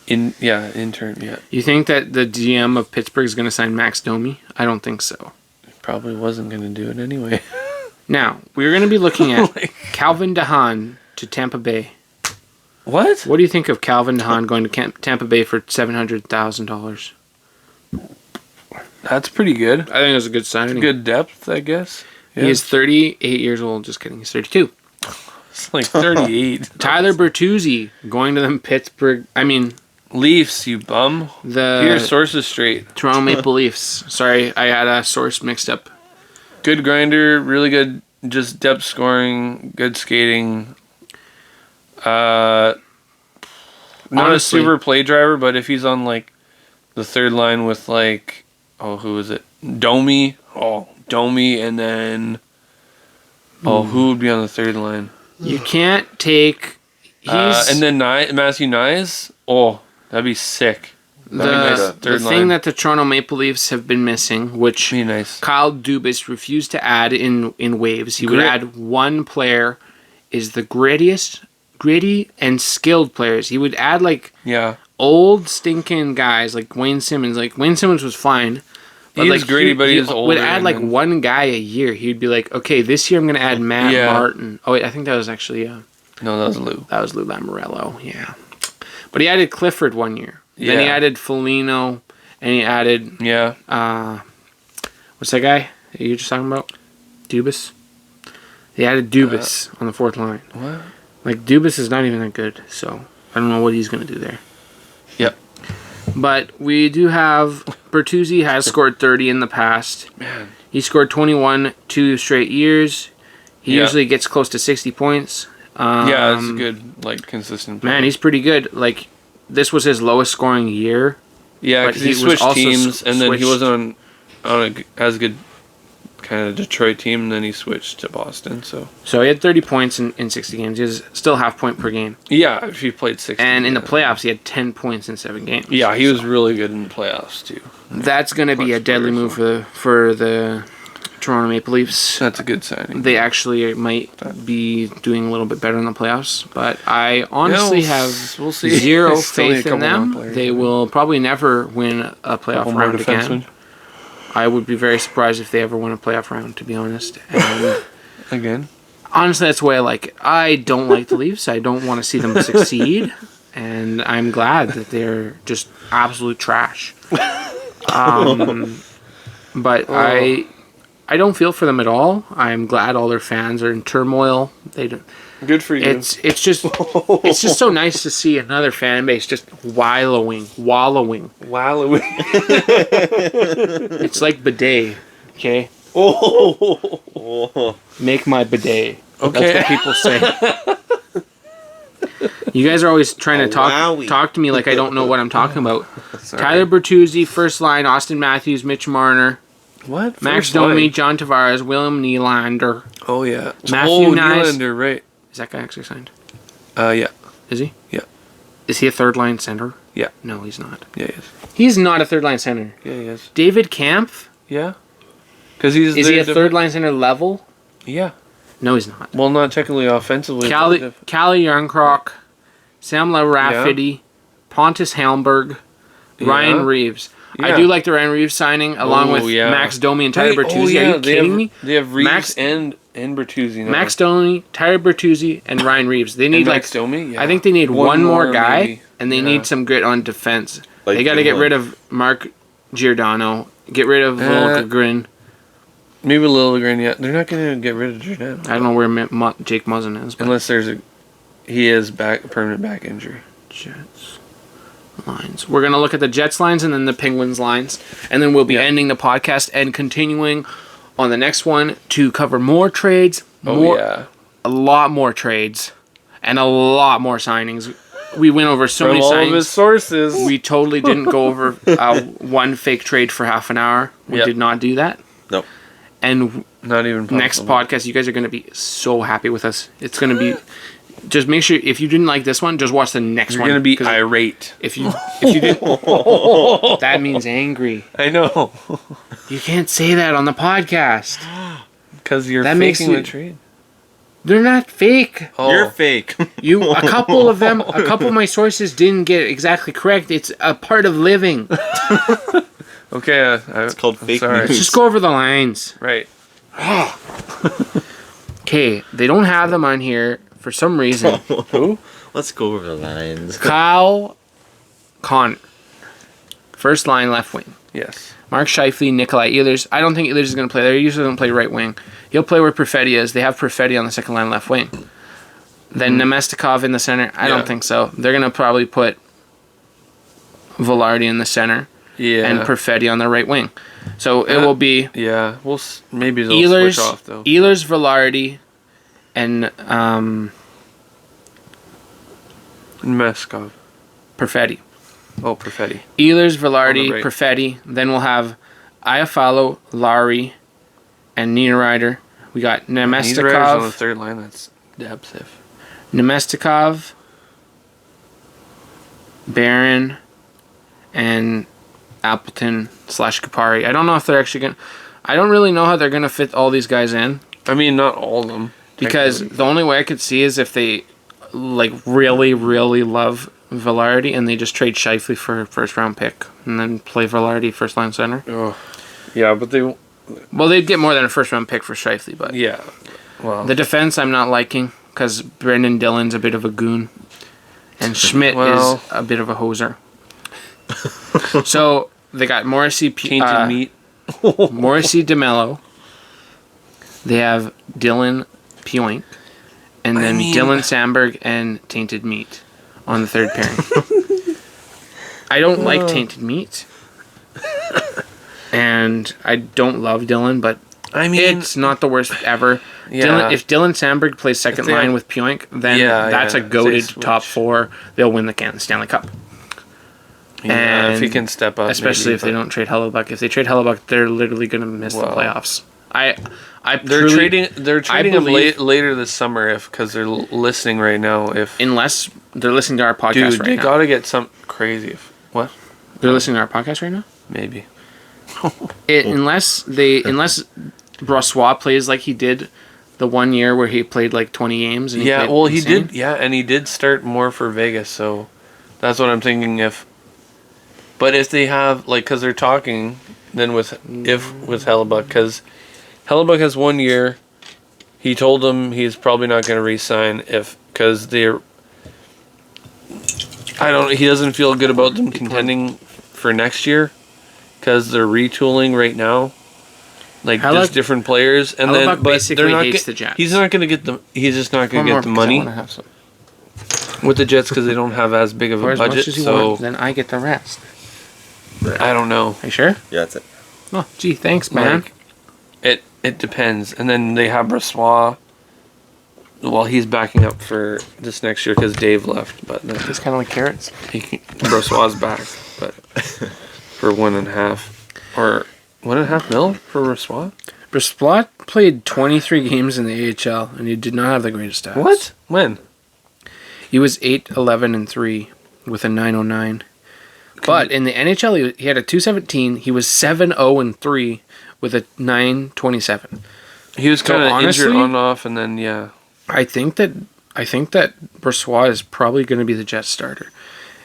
Intern. Yeah, You think that the GM of Pittsburgh is going to sign Max Domi? I don't think so. probably wasn't going to do it anyway. Now, we're going to be looking at Calvin DeHaan to Tampa Bay. What? What do you think of Calvin DeHaan going to Tampa Bay for $700,000? That's pretty good. I think it was a good signing. Good depth, I guess. Yeah. He is 38 years old. Just kidding. He's 32. It's like 38. Tyler Bertuzzi going to the Pittsburgh. I mean, Leafs, you bum. Get your the sources straight. Toronto Maple Leafs. Sorry, I had a source mixed up. Good grinder, really good, just depth scoring, good skating. Not Honestly. a super play driver, but if he's on like the third line with like, who is it? Domi. Domi, and then who would be on the third line? You can't take. And then Matthew Nyes. Oh, that'd be sick. That'd be nice the third thing line. that the Toronto Maple Leafs have been missing, which Be nice. Kyle Dubas refused to add in waves. He would Grit. add one player, is the gritty and skilled players. He would add like Yeah. old stinking guys like Wayne Simmons. Like Wayne Simmons was fine. He was gritty, but he was older. Would add and like then- one guy a year. He'd be like, okay, this year I'm gonna add Matt Yeah. Martin. Oh wait, I think that was actually No, that was Lou. that was Lou Lamoriello. Yeah, but he added Clifford one year. Then he Yeah. added Foligno, and he added Yeah. what's that guy that you were just talking about? Dubas. He added Dubas on the fourth line. What? Like Dubas is not even that good, so I don't know what he's gonna do there. Yep. But we do have Bertuzzi has scored 30 in the past. Man. He scored 21 2 straight years. He Yeah. usually gets close to 60 points. Yeah, that's a good, like, consistent play. Man, he's pretty good. Like this was his lowest scoring year. Yeah, but because he he was switched also teams, and then he switched- wasn't on as good kind of Detroit team, and then he switched to Boston. So So he had 30 points in 60 games. He was still half point per game. yeah, if he played 60. And in the yeah. playoffs, he had 10 points in 7 games. Yeah, he was really good in the playoffs too. That's going to be a Clutch deadly player, move for the Toronto Maple Leafs. That's a good signing. They actually might be doing a little bit better in the playoffs, but I honestly we'll see. zero Still need a faith in couple them. more players. They will probably never win a playoff Couple more round again. defensemen. I would be very surprised if they ever win a playoff round, to be honest. And Again. honestly, that's the way I like it. I don't like the Leafs. I don't want to see them succeed, and I'm glad that they're just absolute trash. But I don't feel for them at all. I'm glad all their fans are in turmoil. They don't. Good for you. It's just so nice to see another fan base just wallowing. Wow. It's like bidet, okay? Oh. Make my bidet. Okay. That's what people say. You guys are always trying to Wowie. talk to me like I don't know what I'm talking about. Sorry. Tyler Bertuzzi, first line, Austin Matthews, Mitch Marner, What? Max First Domi, line? John Tavares, William Nylander. Oh yeah. Matthew Nyes. Nylander, right? Is that guy actually signed? Yeah. Is he? Yeah. Is he a third line center? Yeah. No, he's not. Yeah, he is. He's not a third line center. Yeah, he is. David Kampf? Yeah. Because he's Is he a third line center level? Yeah. No, he's not. Well, not technically offensively. Callie but Yarncroc, Sam Rafferty, Pontus Helmberg, Ryan Yeah. Reeves. I Yeah. do like the Ryan Reeves signing, along Oh, with yeah. Max Domi and Tyler Wait, Bertuzzi. Are you kidding me? They have Reeves Max- and Bertuzzi now. Max Domi, Tyler Bertuzzi, and Ryan Reeves. They and need Max like Domi? Yeah. I think they need one more guy, maybe. and they Yeah. need some grit on defense. Like they got to get Finland. rid of Mark Giordano, get rid of Volkagrin. Maybe Liljegren, yeah. They're not going to get rid of Giordano. I don't know where Jake Muzzin is, but Unless he has permanent back injury. Jets lines. We're going to look at the Jets lines and then the Penguins lines. And then we'll be ending the podcast and continuing on the next one to cover more trades. A lot more trades. And a lot more signings. We went over so many all signings. Of his sources. We totally didn't go over one fake trade for half an hour. We did not do that. Nope. And not even possible. Next podcast, you guys are going to be so happy with us. It's going to be... Just make sure, if you didn't like this one, just watch the next one. You're going to be irate. If you did... that means angry. I know. You can't say that on the podcast. Because you're faking the trade. They're not fake. Oh. You're fake. A couple of my sources didn't get it exactly correct. It's a part of living. Okay. It's called fake news. Let's just go over the lines. Right. Okay, they don't have them on here for some reason. Who? Let's go over the lines. Kyle Connor. First line left wing. Yes. Mark Scheifele, Nikolai Ehlers. I don't think Ehlers is going to play there. He usually doesn't play right wing. He'll play where Perfetti is. They have Perfetti on the second line left wing. Then Nemestikov in the center. I don't think so. They're going to probably put Velarde in the center. Yeah. And Perfetti on the right wing. So it will be... Yeah. Maybe they'll switch off, though. Ehlers, Velarde, and Meskov. Perfetti. Oh, Perfetti. Ehlers, Velarde, right. Perfetti. Then we'll have Iafallo, Lowry, and Niederreiter. We got Niederreiter's on the Nemestikov. third line. That's depth. If Nemestikov, Barron, and Appleton / Kupari. I don't know if they're actually going to... I don't really know how they're going to fit all these guys in. I mean, not all of them. Because the only way I could see is if they really, really love Velarde and they just trade Scheifele for a first round pick and then play Velarde first line center. Oh, yeah, but they... Well, they'd get more than a first round pick for Scheifele, but... Yeah, well... The defense I'm not liking because Brendan Dillon's a bit of a goon and Schmidt is a bit of a hoser. So, they got Morrissey... Tainted meat. Morrissey DeMello. They have Dylan Puink. And then Dylan Sandberg and Tainted Meat on the third pairing. I don't like Tainted Meat. And I don't love Dylan, but I mean, it's not the worst ever. Yeah. If Dylan Sandberg plays second line with Puink, then that's a goated top four. They'll win the Stanley Cup. Yeah, and if he can step up, especially if they don't trade Hellebuck. If they trade Hellebuck, they're literally going to miss the playoffs. They're trading him later this summer because they're listening right now. Unless they're listening to our podcast right now. They got to get some crazy. What? They're listening to our podcast right now? Maybe. Unless Brossoit plays like he did the one year where he played like 20 games. And he did. Yeah, and he did start more for Vegas, so that's what I'm thinking. But if they have because they're talking then with Hellebuck, because Hellebuck has 1 year. He told them he's probably not going to re-sign because they're. He doesn't feel good about them contending for next year because they're retooling right now, just different players, and Hellebuck but basically they're not hates the Jets. He's not going to get the. He's just not going to get the money with the Jets because they don't have as big of a budget. So then I get the rest. I don't know. Are you sure? Yeah, that's it. Oh, gee, thanks, man. It depends, and then they have Brossoit. Well, he's backing up for this next year because Dave left, but it's kind of like carrots. Brossoit's back, but for 1.5 or 1.5 mil for Brossoit. Brossoit played 23 games in the AHL, and he did not have the greatest stats. What? When? He was 8-11-3 with a 909. But in the NHL, he had a 217. He was 7-0-3 with a 927. He was kind of injured on and off, and then I think that Brossoit is probably going to be the Jets starter,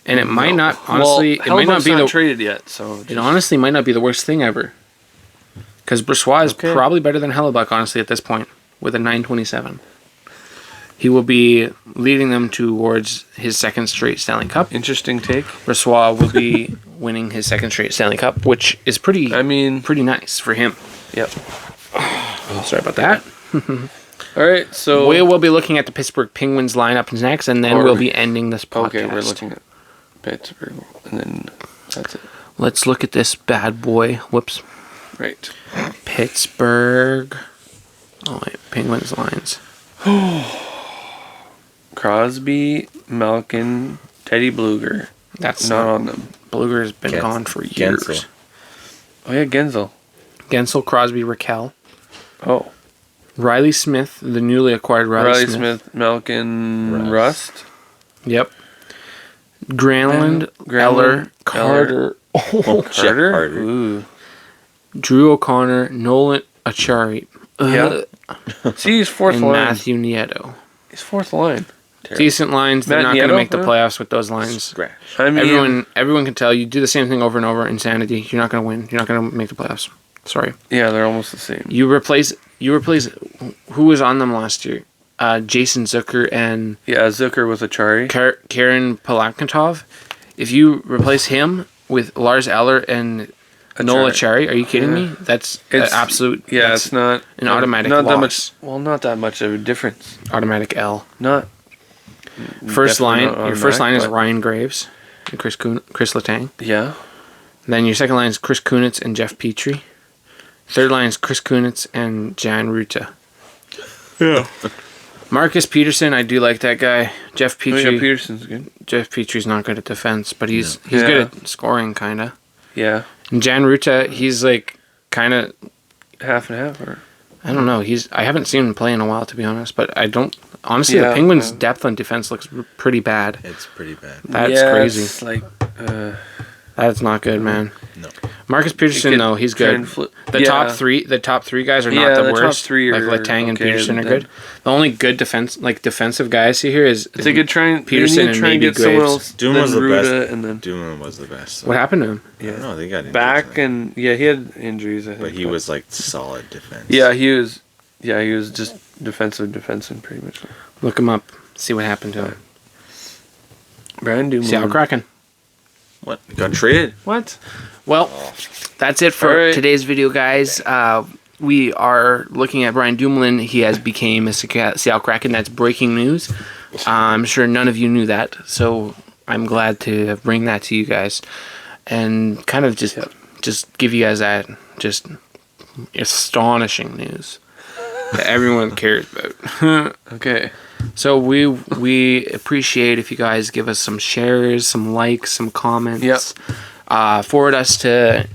and it might not honestly. It might not be traded yet, so it honestly might not be the worst thing ever. Because Brossoit is probably better than Hellebuck, honestly, at this point with a 927. He will be leading them towards his second straight Stanley Cup. Interesting take. Brossoit will be winning his second straight Stanley Cup, which is pretty nice for him. Yep. Sorry about that. All right, so We will be looking at the Pittsburgh Penguins lineup next, and then we'll be ending this podcast. Okay, we're looking at Pittsburgh, and then that's it. Let's look at this bad boy. Whoops. Right. Pittsburgh. Oh wait, Penguins lines. Crosby, Malkin, Teddy Bluger. That's not on them. Bluger's been gone for years. Gensel. Oh yeah, Gensel. Gensel, Crosby, Raquel. Oh. Riley Smith, the newly acquired Riley Smith. Malkin, Rust. Yep. Granlund, Eller, Carter. Oh, Carter? Carter. Ooh. Drew O'Connor, Nolan Achari. Yeah. See, he's fourth and line. Matthew Nieto. He's fourth line. Decent lines. They're Matt not going to Nieto? make the playoffs with those lines. Scratch. I mean, Everyone can tell you do the same thing over and over. Insanity. You're not going to win. You're not going to make the playoffs. Sorry. yeah, they're almost the same. You replace who was on them last year? Jason Zucker and Yeah, Zucker with Achari. Karen Palakantov. If you replace him with Lars Eller and Nola Achari, are you kidding me? That's an absolute. Yeah, that's it's not an automatic not loss. that much. Well, not that much of a difference. Automatic L. Not First definitely line. not Your first line is automatic, Ryan Graves and Chris Letang. but- Yeah. Then your second line is Chris Kunitz and Jeff Petrie. Third line is Chris Kunitz and Jan Ruta. Yeah. Marcus Peterson, I do like that guy. Jeff Oh, yeah, Petrie. Peterson's good. Jeff Petrie's not good at defense, but he's Yeah. good at scoring, kind of. Yeah. And Jan Ruta, he's like kind of. Half and half, or I don't know. I haven't seen him play in a while, to be honest. But I don't. Honestly, Yeah, the Penguins' yeah. depth on defense looks pretty bad. It's pretty bad. That's yeah, crazy. It's like That's not good, man. No. Marcus Peterson, though, he's good. The top three guys are not the worst. top three like are Letang and okay, Peterson are then- good. The only good defensive guys here is They could try and Peterson they need to and try and maybe get someone Graves. else. Doom then was the Ruda, best. and then Doom was the best. What happened to him? I don't know. They got injured, back, I think. and yeah, he had injuries. I think, But he was like solid defense. Yeah, he was. Yeah, he was just defensive pretty much. Look him up. See what happened to him. Brand new. See how cracking. What? Got traded? What? Well, that's it for Alright. today's video, guys. We are looking at Brian Dumoulin. He has became a Seattle Kraken. That's breaking news. I'm sure none of you knew that, so I'm glad to bring that to you guys and kind of just give you guys that just astonishing news that everyone cares about. Okay. So we appreciate if you guys give us some shares, some likes, some comments. Yep. Forward us to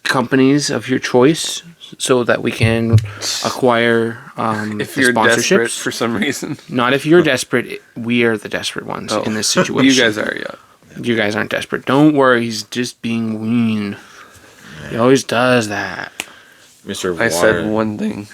companies of your choice so that we can acquire If you're desperate sponsorships. for some reason. Not if you're desperate. We are the desperate ones in this situation. You guys are, yeah. You guys aren't desperate. Don't worry. He's just being mean. He always does that. Mr. I said one thing.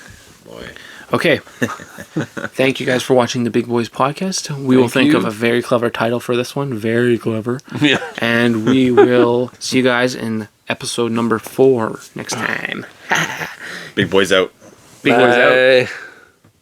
Boy. Okay. Thank you guys for watching the Big Boys podcast. We will think you. of a very clever title for this one. Very clever. Yeah. And we will see you guys in episode number 4 next time. Big boys out. Big Boys out. Bye.